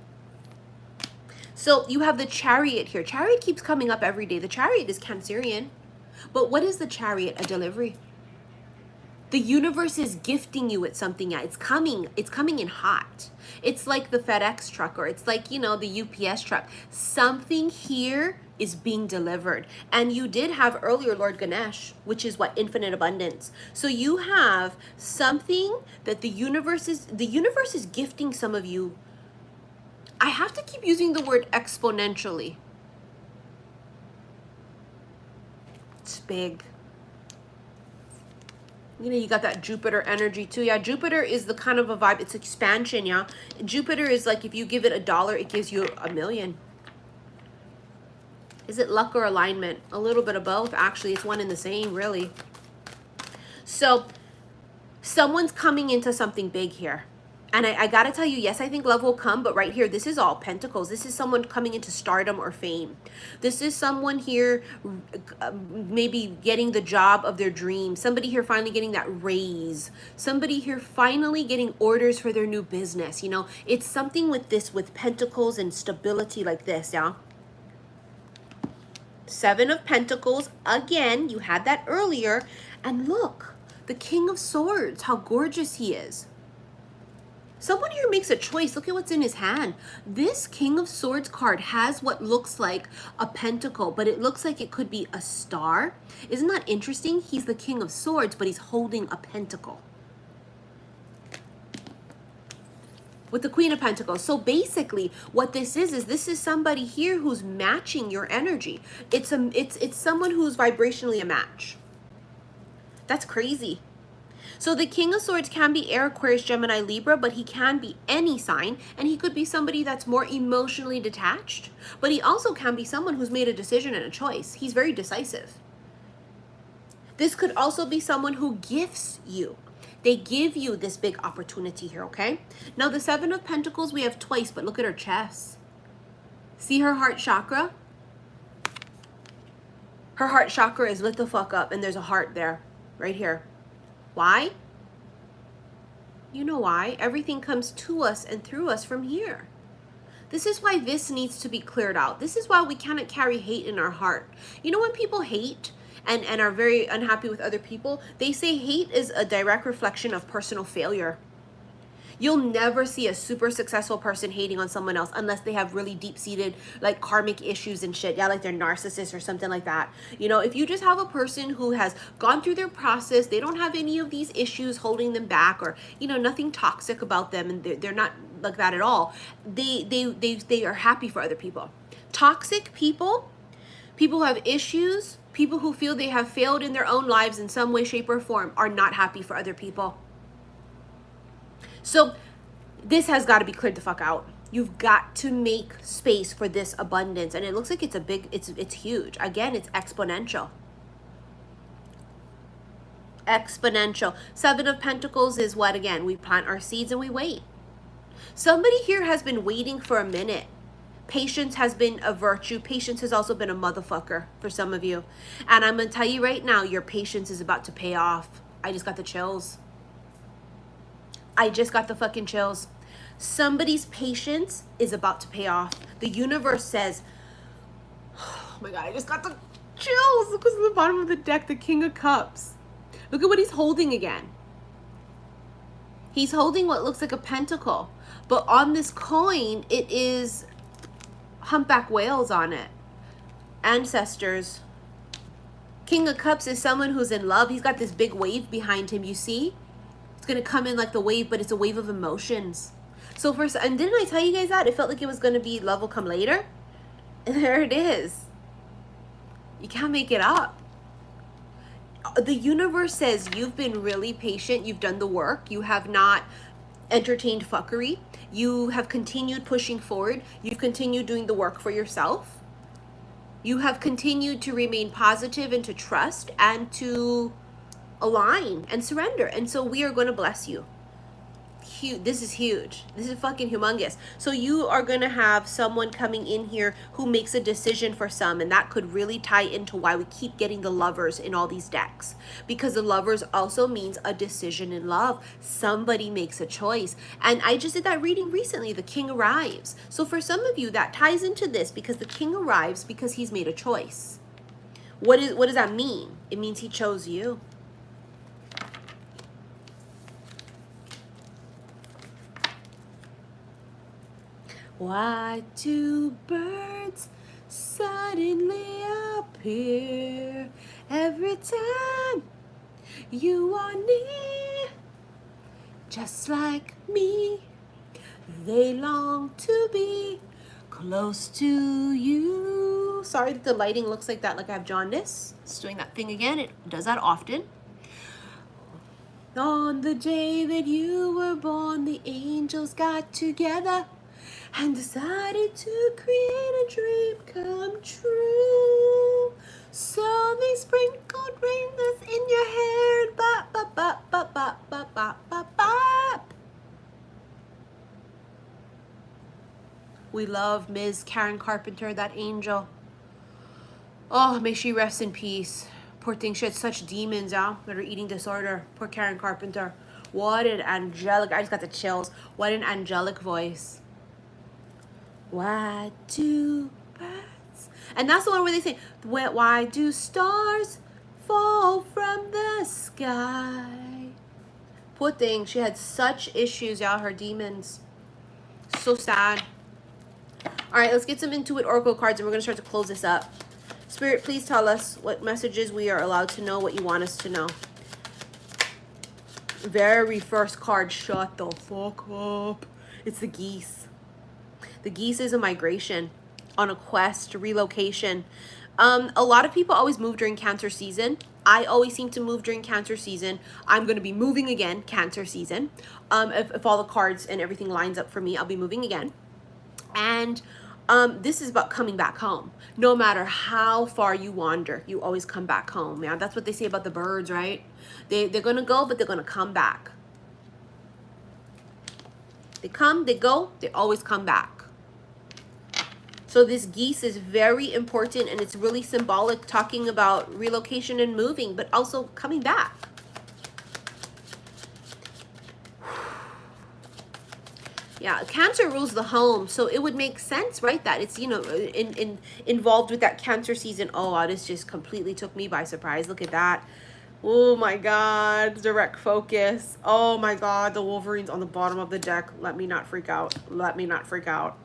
So you have the Chariot here. Chariot keeps coming up every day. The Chariot is Cancerian. But what is the Chariot? A delivery. The universe is gifting you with something. It's coming in hot. It's like the FedEx truck, or it's like, the UPS truck. Something here is being delivered. And you did have earlier Lord Ganesh, which is what? Infinite abundance. So you have something that the universe is gifting some of you. I have to keep using the word exponentially. It's big. You got that Jupiter energy too. Yeah, Jupiter is the kind of a vibe. It's expansion, yeah. Jupiter is like if you give it $1, it gives you $1 million. Is it luck or alignment? A little bit of both, actually. It's one and the same, really. So, someone's coming into something big here. And I got to tell you, yes, I think love will come, but right here, this is all pentacles. This is someone coming into stardom or fame. This is someone here maybe getting the job of their dreams. Somebody here finally getting that raise. Somebody here finally getting orders for their new business. It's something with this, with pentacles and stability like this, yeah? 7 of Pentacles. Again, you had that earlier. And look, the King of Swords, how gorgeous he is. Someone here makes a choice. Look at what's in his hand. This King of Swords card has what looks like a pentacle, but it looks like it could be a star. Isn't that interesting? He's the King of Swords, but he's holding a pentacle with the Queen of Pentacles. So basically what this is somebody here who's matching your energy. It's someone who's vibrationally a match. That's crazy. So the King of Swords can be Air, Aquarius, Gemini, Libra, but he can be any sign, and he could be somebody that's more emotionally detached, but he also can be someone who's made a decision and a choice. He's very decisive. This could also be someone who gifts you. They give you this big opportunity here, okay? Now the 7 of Pentacles we have twice, but look at her chest. See her heart chakra? Her heart chakra is lit the fuck up, and there's a heart there, right here. Why? You know why? Everything comes to us and through us from here. This is why this needs to be cleared out. This is why we cannot carry hate in our heart. When people hate and are very unhappy with other people, they say hate is a direct reflection of personal failure. You'll never see a super successful person hating on someone else unless they have really deep-seated like karmic issues and shit. Yeah, like they're narcissists or something like that. You know, if you just have a person who has gone through their process, they don't have any of these issues holding them back, or, you know, nothing toxic about them, and they're not like that at all. They are happy for other people. Toxic people, people who have issues, people who feel they have failed in their own lives in some way, shape, or form, are not happy for other people. So this has got to be cleared the fuck out. You've got to make space for this abundance. And it looks like it's huge. Again, it's exponential. Exponential. 7 of Pentacles is what again? We plant our seeds and we wait. Somebody here has been waiting for a minute. Patience has been a virtue. Patience has also been a motherfucker for some of you. And I'm going to tell you right now, your patience is about to pay off. I just got the chills. I just got the fucking chills. Somebody's patience is about to pay off. The universe says, oh my God, I just got the chills. Look what's at the bottom of the deck, the King of Cups. Look at what he's holding again. He's holding what looks like a pentacle. But on this coin, it is humpback whales on it. Ancestors. King of Cups is someone who's in love. He's got this big wave behind him, you see? It's going to come in like the wave, but it's a wave of emotions. So first, and didn't I tell you guys that? It felt like it was going to be love will come later. And there it is. You can't make it up. The universe says you've been really patient. You've done the work. You have not entertained fuckery. You have continued pushing forward. You've continued doing the work for yourself. You have continued to remain positive and to trust and to align and surrender. And so we are going to bless you. This is huge. This is fucking humongous. So you are going to have someone coming in here who makes a decision for some, and that could really tie into why we keep getting the Lovers in all these decks, because the Lovers also means a decision in love. Somebody makes a choice. And I just did that reading recently. The King arrives. So for some of you, that ties into this, because the King arrives because he's made a choice. What does that mean? It means he chose you. Why do birds suddenly appear every time you are near? Just like me, they long to be close to you. Sorry that the lighting looks like that, like I have jaundice. It's doing that thing again. It does that often. On the day that you were born, the angels got together and decided to create a dream come true. So they sprinkled rainbows in your hair and bop, bop, bop, bop, bop, bop, bop, bop, bop. We love Ms. Karen Carpenter, that angel. Oh, may she rest in peace. Poor thing, she had such demons, that are eating disorder. Poor Karen Carpenter. What an angelic, I just got the chills. What an angelic voice. Why do birds? And that's the one where they say, why do stars fall from the sky? Poor thing, she had such issues, her demons. So sad. All right, let's get some Intuit Oracle cards, and we're going to start to close this up. Spirit, please tell us what messages we are allowed to know, what you want us to know. Very first card, shut the fuck up. It's the geese. The geese is a migration on a quest, relocation. A lot of people always move during Cancer season. I always seem to move during Cancer season. I'm going to be moving again, Cancer season. If all the cards and everything lines up for me, I'll be moving again. And this is about coming back home. No matter how far you wander, you always come back home. Yeah, that's what they say about the birds, right? They're going to go, but they're going to come back. They come, they go, they always come back. So this geese is very important, and it's really symbolic, talking about relocation and moving, but also coming back. Yeah, Cancer rules the home, so it would make sense, right? That it's, you know, involved with that Cancer season. Oh, wow, this just completely took me by surprise. Look at that. Oh my God, direct focus. Oh my God, the Wolverine's on the bottom of the deck. Let me not freak out. Let me not freak out.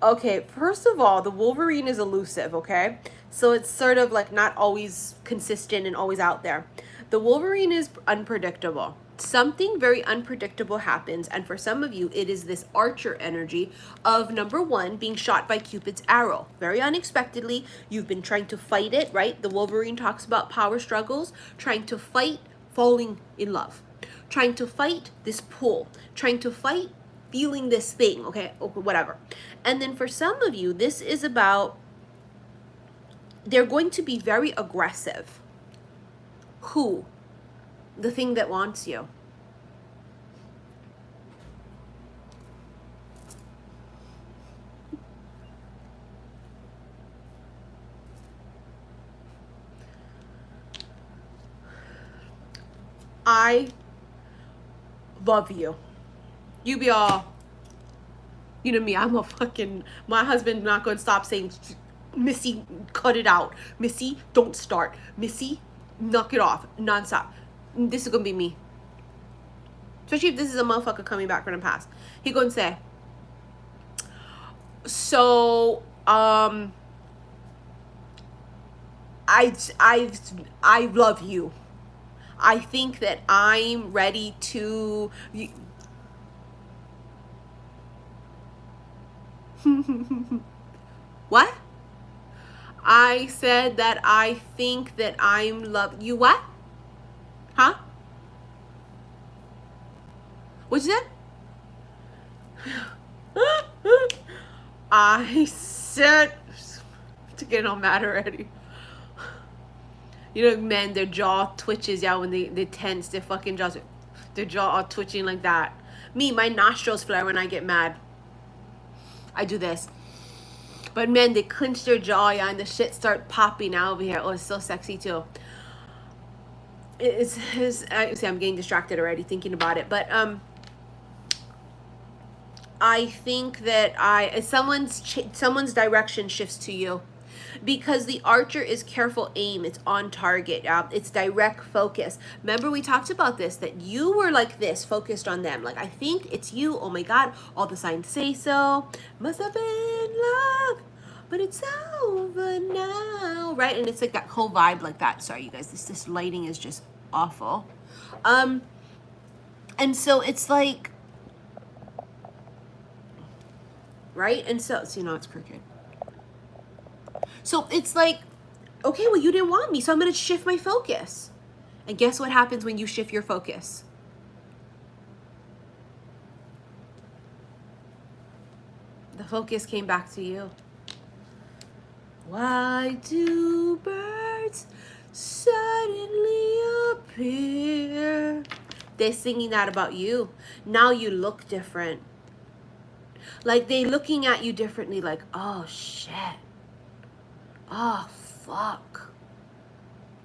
Okay, first of all, the Wolverine is elusive, okay? So it's sort of like not always consistent and always out there. The Wolverine is unpredictable. Something very unpredictable happens, and for some of you, it is this Archer energy of, number one, being shot by Cupid's arrow. Very unexpectedly, you've been trying to fight it, right? The Wolverine talks about power struggles, trying to fight falling in love, trying to fight this pull, trying to fight feeling this thing, okay, whatever. And then for some of you, this is about, they're going to be very aggressive. Who? The thing that wants you. I love you. You be all, you know me, I'm a fucking, my husband not going to stop saying, Missy, cut it out. Missy, don't start. Missy, knock it off. Nonstop. This is going to be me. Especially if this is a motherfucker coming back from the past. He going to say, so, I love you. I think that I'm ready to... What? I said that I think that I'm love you. What? Huh? What you said? I said to get all mad already. You know, men, their jaw twitches, yeah, when they tense, their fucking jaws, their jaw are twitching like that. Me, my nostrils flare when I get mad. I do this. But men, they clench their jaw, yeah, and the shit start popping out over here. Oh, it's so sexy too. See, I'm getting distracted already thinking about it. But I think that someone's direction shifts to you. Because the Archer is careful aim. It's on target. It's direct focus. Remember we talked about this, that you were like this, focused on them. Like, I think it's you. Oh my God. All the signs say so. Must have been love, but it's over now. Right? And it's like that whole vibe like that. Sorry, you guys. This lighting is just awful. And so it's like, right? And so you know, it's crooked. So it's like, okay, well, you didn't want me, so I'm going to shift my focus. And guess what happens when you shift your focus? The focus came back to you. Why do birds suddenly appear? They're singing that about you. Now you look different. Like they're looking at you differently, like, oh, shit. Oh, fuck.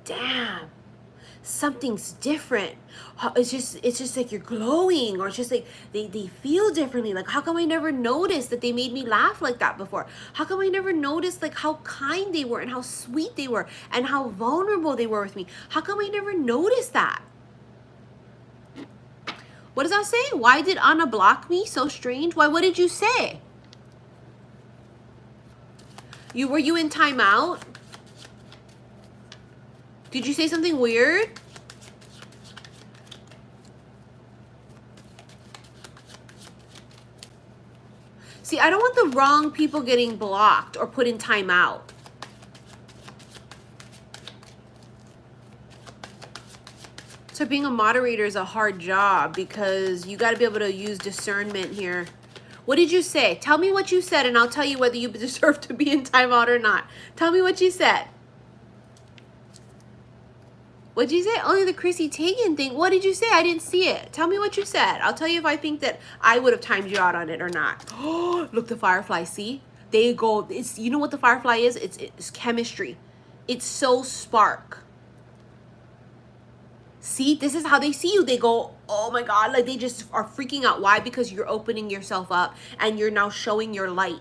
Damn. Something's different. It's just like you're glowing, or it's just like they feel differently. Like, how come I never noticed that they made me laugh like that before? How come I never noticed like how kind they were and how sweet they were and how vulnerable they were with me? How come I never noticed that? What does that say? Why did Anna block me? So strange. Why? What did you say? Were you in timeout? Did you say something weird? See, I don't want the wrong people getting blocked or put in timeout. So being a moderator is a hard job because you got to be able to use discernment here. What did you say? Tell me what you said and I'll tell you whether you deserve to be in timeout or not. Tell me what you said. What did you say? Only the Chrissy Teigen thing. What did you say? I didn't see it. Tell me what you said. I'll tell you if I think that I would have timed you out on it or not. Oh, look, the firefly. See? They go. It's, you know what the firefly is? It's chemistry. It's so spark. See, this is how they see you. They go, oh my God, like they just are freaking out. Why? Because you're opening yourself up and you're now showing your light.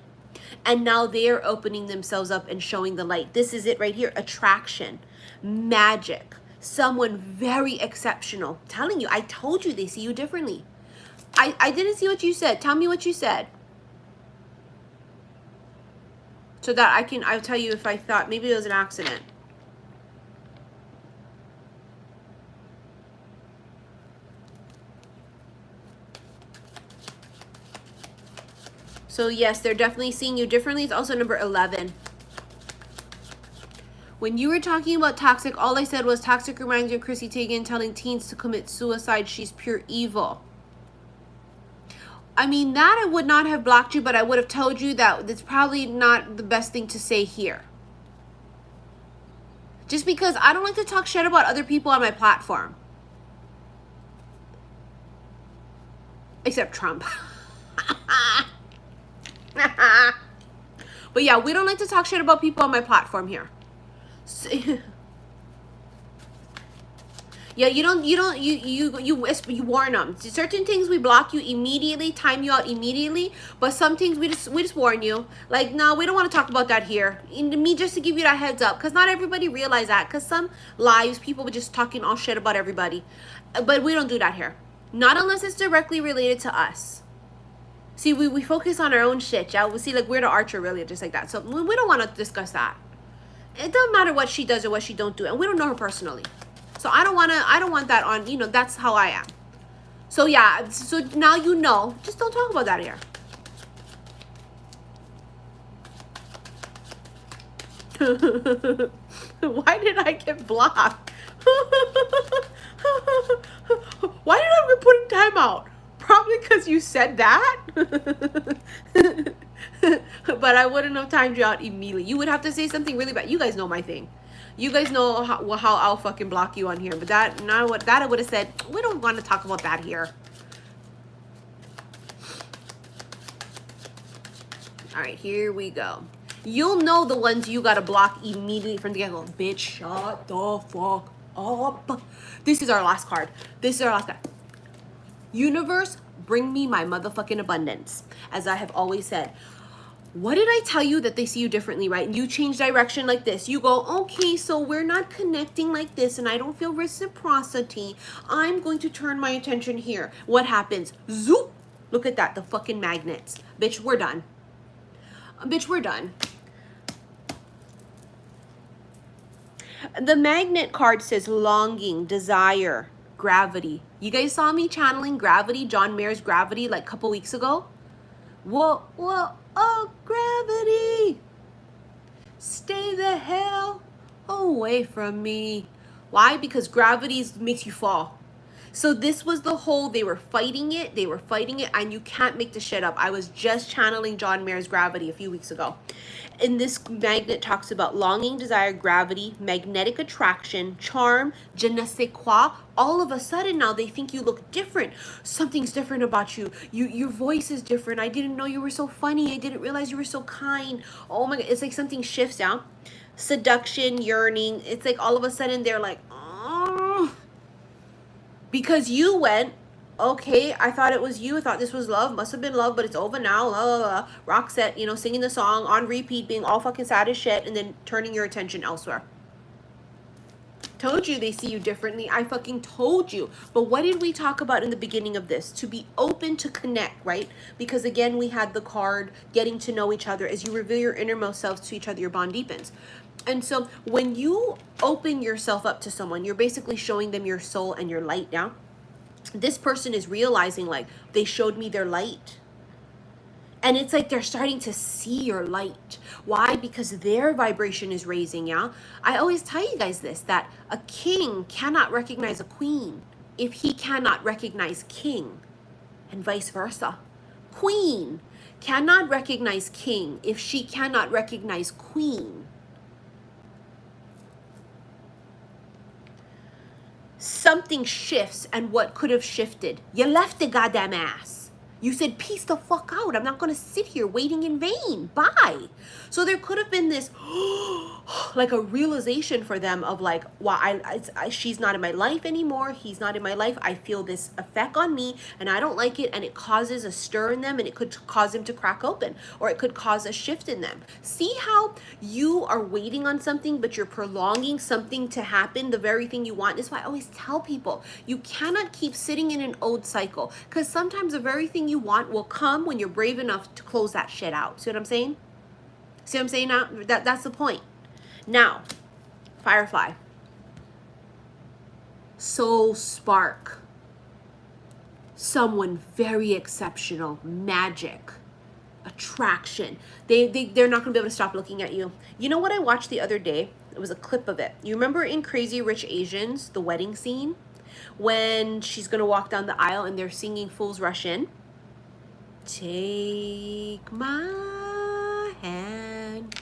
And now they're opening themselves up and showing the light. This is it right here. Attraction, magic, someone very exceptional. I'm telling you, I told you they see you differently. I didn't see what you said. Tell me what you said. So that I'll tell you if I thought maybe it was an accident. So yes, they're definitely seeing you differently. It's also number 11. When you were talking about toxic, all I said was toxic reminds you of Chrissy Teigen telling teens to commit suicide. She's pure evil. I mean, that I would not have blocked you, but I would have told you that it's probably not the best thing to say here. Just because I don't like to talk shit about other people on my platform. Except Trump. But yeah, we don't like to talk shit about people on my platform here. So, yeah, you warn them. Certain things we block you immediately, time you out immediately, but some things we just warn you. Like, no, we don't want to talk about that here. Me just to give you that heads up, because not everybody realize that. Because some lives, people were just talking all shit about everybody, but we don't do that here. Not unless it's directly related to us. See, we focus on our own shit, yeah. We see, like, we're the archer, really, just like that. So we don't want to discuss that. It doesn't matter what she does or what she don't do, and we don't know her personally. So I don't want that on, you know, that's how I am. So yeah, so now you know, just don't talk about that here. Why did I get blocked? Why did I get put in timeout? Probably because you said that. But I wouldn't have timed you out immediately. You would have to say something really bad. You guys know my thing. You guys know how I'll fucking block you on here. But that, not what that I would have said. We don't want to talk about that here. All right, here we go. You'll know the ones you gotta block immediately from the get-go. Bitch, shut the fuck up. This is our last card. This is our last card. Universe, bring me my motherfucking abundance. As I have always said. What did I tell you that they see you differently, right? And you change direction like this. You go, okay, so we're not connecting like this and I don't feel reciprocity. I'm going to turn my attention here. What happens? Zoop! Look at that, the fucking magnets. Bitch, we're done. Bitch, we're done. The magnet card says longing, desire, gravity. You guys saw me channeling gravity, John Mayer's gravity, like a couple weeks ago? Whoa, oh, gravity. Stay the hell away from me. Why? Because gravity makes you fall. So this was the whole, they were fighting it, and you can't make this shit up. I was just channeling John Mayer's gravity a few weeks ago. And this magnet talks about longing, desire, gravity, magnetic attraction, charm, je ne sais quoi. All of a sudden now they think you look different. Something's different about you. Your voice is different. I didn't know you were so funny. I didn't realize you were so kind. Oh my God, it's like something shifts now. Seduction, yearning. It's like all of a sudden they're like, oh. Because you went, okay, I thought it was you. I thought this was love. Must have been love, but it's over now. La, la, la. Roxette, you know, singing the song on repeat, being all fucking sad as shit, and then turning your attention elsewhere. Told you they see you differently. I fucking told you. But what did we talk about in the beginning of this? To be open to connect, right? Because again, we had the card, getting to know each other. As you reveal your innermost selves to each other, your bond deepens. And so when you open yourself up to someone, you're basically showing them your soul and your light now. This person is realizing, like, they showed me their light. And it's like they're starting to see your light. Why? Because their vibration is raising, yeah? I always tell you guys this, that a king cannot recognize a queen if he cannot recognize king, and vice versa. Queen cannot recognize king if she cannot recognize queen. Something shifts, and what could have shifted? You left the goddamn ass. You said, peace the fuck out. I'm not going to sit here waiting in vain. Bye. So there could have been this, like a realization for them of like, wow, she's not in my life anymore. He's not in my life. I feel this effect on me and I don't like it. And it causes a stir in them and it could cause them to crack open, or it could cause a shift in them. See how you are waiting on something, but you're prolonging something to happen, the very thing you want. This is why I always tell people, you cannot keep sitting in an old cycle, because sometimes the very thing you want will come when you're brave enough to close that shit out. See what I'm saying? See what I'm saying now? That's the point. Now, Firefly, soul spark, someone very exceptional, magic, attraction. They're not gonna be able to stop looking at you. You know what I watched the other day? It was a clip of it. You remember in Crazy Rich Asians, the wedding scene, when she's gonna walk down the aisle and they're singing Fools Rush In? Take my hand,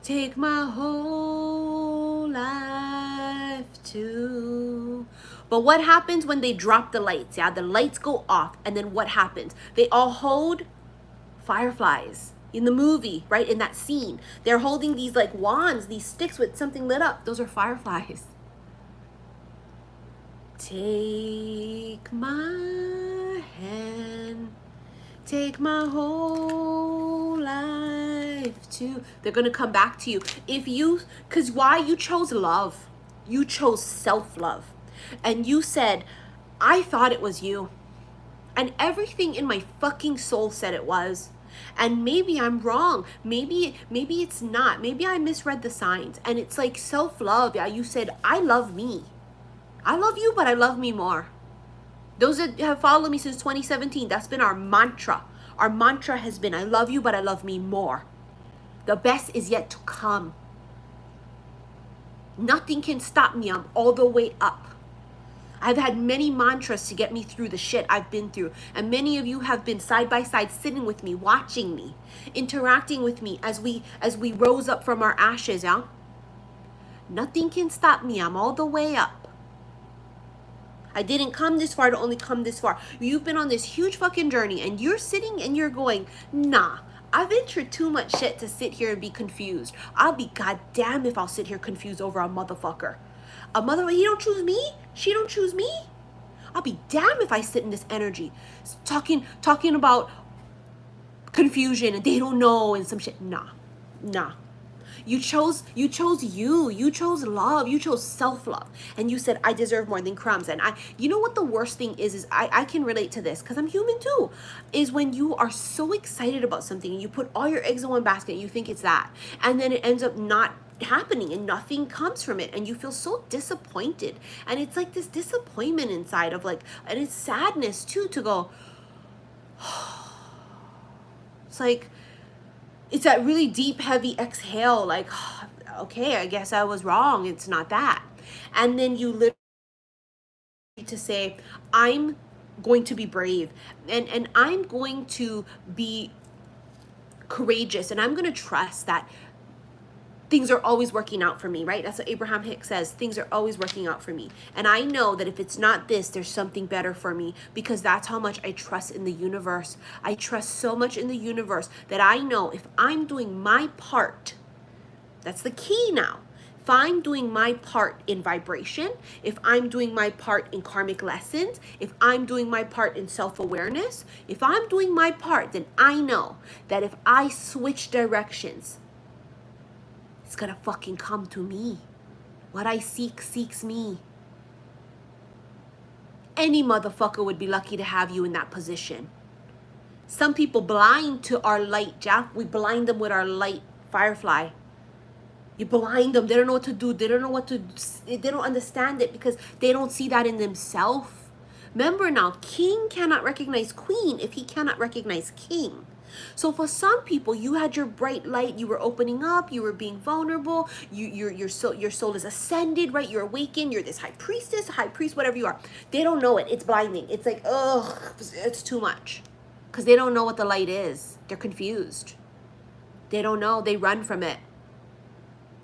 take my whole life too. But what happens when they drop the lights? Yeah, the lights go off, and then what happens? They all hold fireflies in the movie, right? In that scene, they're holding these like wands, these sticks with something lit up. Those are fireflies. Take my hand, take my whole life too. They're gonna come back to you if you, because why? You chose love, you chose self-love, and you said, I thought it was you, and everything in my fucking soul said it was, and maybe I'm wrong, maybe it's not, maybe I misread the signs. And it's like self-love. Yeah, you said, I love me, I love you, but I love me more. Those that have followed me since 2017, that's been our mantra. Our mantra has been, I love you, but I love me more. The best is yet to come. Nothing can stop me. I'm all the way up. I've had many mantras to get me through the shit I've been through. And many of you have been side by side, sitting with me, watching me, interacting with me as we rose up from our ashes, yeah? Nothing can stop me. I'm all the way up. I didn't come this far to only come this far. You've been on this huge fucking journey and you're sitting and you're going, nah, I've been through too much shit to sit here and be confused. I'll be goddamn if I'll sit here confused over a motherfucker. He don't choose me? She don't choose me? I'll be damned if I sit in this energy talking about confusion and they don't know and some shit. Nah. You chose you chose love, you chose self-love, and you said, I deserve more than crumbs. And you know what the worst thing is I can relate to this because I'm human too, is when you are so excited about something and you put all your eggs in one basket and you think it's that, and then it ends up not happening and nothing comes from it, and you feel so disappointed, and it's like this disappointment inside of like, and it's sadness too, to go, it's like, it's that really deep, heavy exhale, like, okay, I guess I was wrong. It's not that. And then you literally to say, I'm going to be brave, and I'm going to be courageous, and I'm going to trust that things are always working out for me, right? That's what Abraham Hicks says. Things are always working out for me. And I know that if it's not this, there's something better for me, because that's how much I trust in the universe. I trust so much in the universe that I know if I'm doing my part, that's the key now. If I'm doing my part in vibration, if I'm doing my part in karmic lessons, if I'm doing my part in self-awareness, if I'm doing my part, then I know that if I switch directions, it's gonna fucking come to me. What I seek seeks me. Any motherfucker would be lucky to have you in that position. Some people blind to our light, Jack. We blind them with our light, Firefly. You blind them. They don't know what to do. They don't know what to, they don't understand it because they don't see that in themselves. Remember now, king cannot recognize queen if he cannot recognize king. So for some people, you had your bright light, you were opening up, you were being vulnerable, your soul is ascended, right? You're awakened, you're this high priestess, high priest, whatever you are. They don't know it. It's blinding. It's like, ugh, it's too much. Because they don't know what the light is. They're confused. They don't know. They run from it.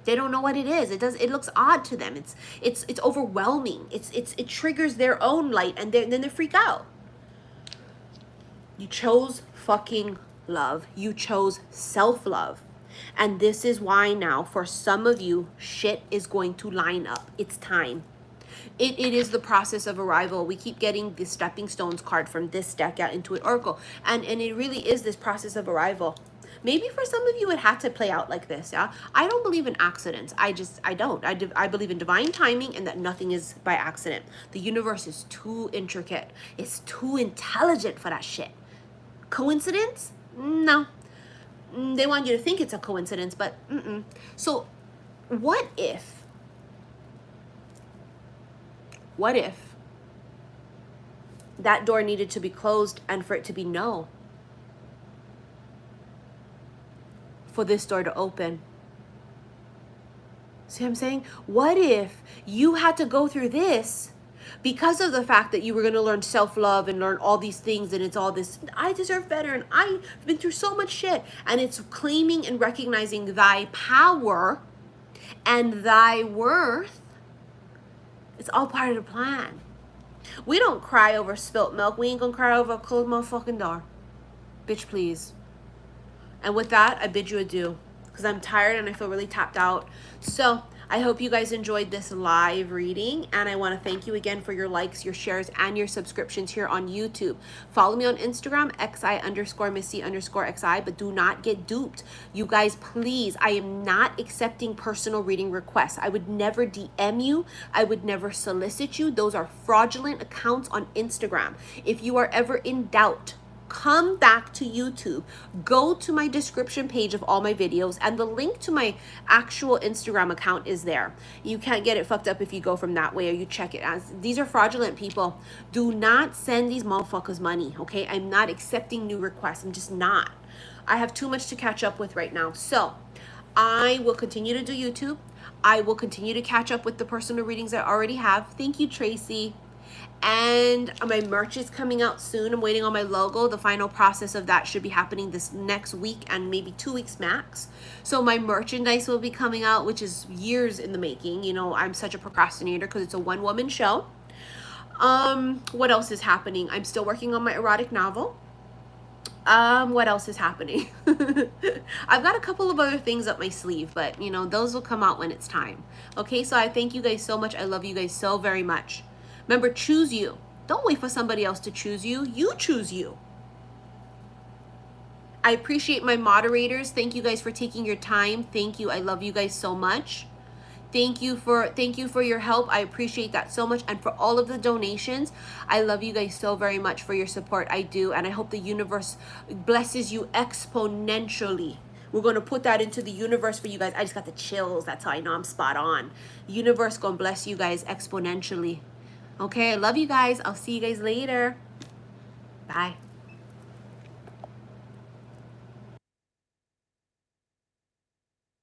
They don't know what it is. It looks odd to them. It's overwhelming. It triggers their own light, and then they freak out. You chose fucking love. You chose self-love. And this is why now, for some of you, shit is going to line up. It's time. It is the process of arrival. We keep getting the stepping stones card from this deck out into an oracle. And it really is this process of arrival. Maybe for some of you, it had to play out like this, yeah? I don't believe in accidents. I don't. I believe in divine timing and that nothing is by accident. The universe is too intricate. It's too intelligent for that shit. Coincidence? No. They want you to think it's a coincidence, but So what if that door needed to be closed and for it to be no? For this door to open. See what I'm saying? What if you had to go through this because of the fact that you were going to learn self-love and learn all these things, and it's all this, I deserve better and I've been through so much shit, and it's claiming and recognizing thy power and thy worth. It's all part of the plan. We don't cry over spilt milk. We ain't gonna cry over a closed motherfucking door. Bitch, please. And with that, I bid you adieu, because I'm tired and I feel really tapped out. So I hope you guys enjoyed this live reading, and I want to thank you again for your likes, your shares, and your subscriptions here on YouTube. Follow me on Instagram, xi_missy_xi, but do not get duped. You guys, please, I am not accepting personal reading requests. I would never DM you. I would never solicit you. Those are fraudulent accounts on Instagram. If you are ever in doubt, come back to YouTube, go to my description page of all my videos, and the link to my actual Instagram account is there. You can't get it fucked up if you go from that way or you check it as. These are fraudulent people. Do not send these motherfuckers money, okay? I'm not accepting new requests. I'm just not. I have too much to catch up with right now. So I will continue to do YouTube. I will continue to catch up with the personal readings I already have. Thank you, Tracy. And my merch is coming out soon. I'm waiting on my logo. The final process of that should be happening this next week and maybe 2 weeks max. So my merchandise will be coming out, which is years in the making. You know, I'm such a procrastinator because it's a one-woman show. What else is happening? I'm still working on my erotic novel. What else is happening? I've got a couple of other things up my sleeve, but you know, those will come out when it's time. Okay, so I thank you guys so much. I love you guys so very much. Remember, choose you. Don't wait for somebody else to choose you. You choose you. I appreciate my moderators. Thank you guys for taking your time. Thank you. I love you guys so much. Thank you for your help. I appreciate that so much. And for all of the donations, I love you guys so very much for your support. I do. And I hope the universe blesses you exponentially. We're going to put that into the universe for you guys. I just got the chills. That's how I know I'm spot on. Universe going to bless you guys exponentially. Okay, I love you guys. I'll see you guys later. Bye.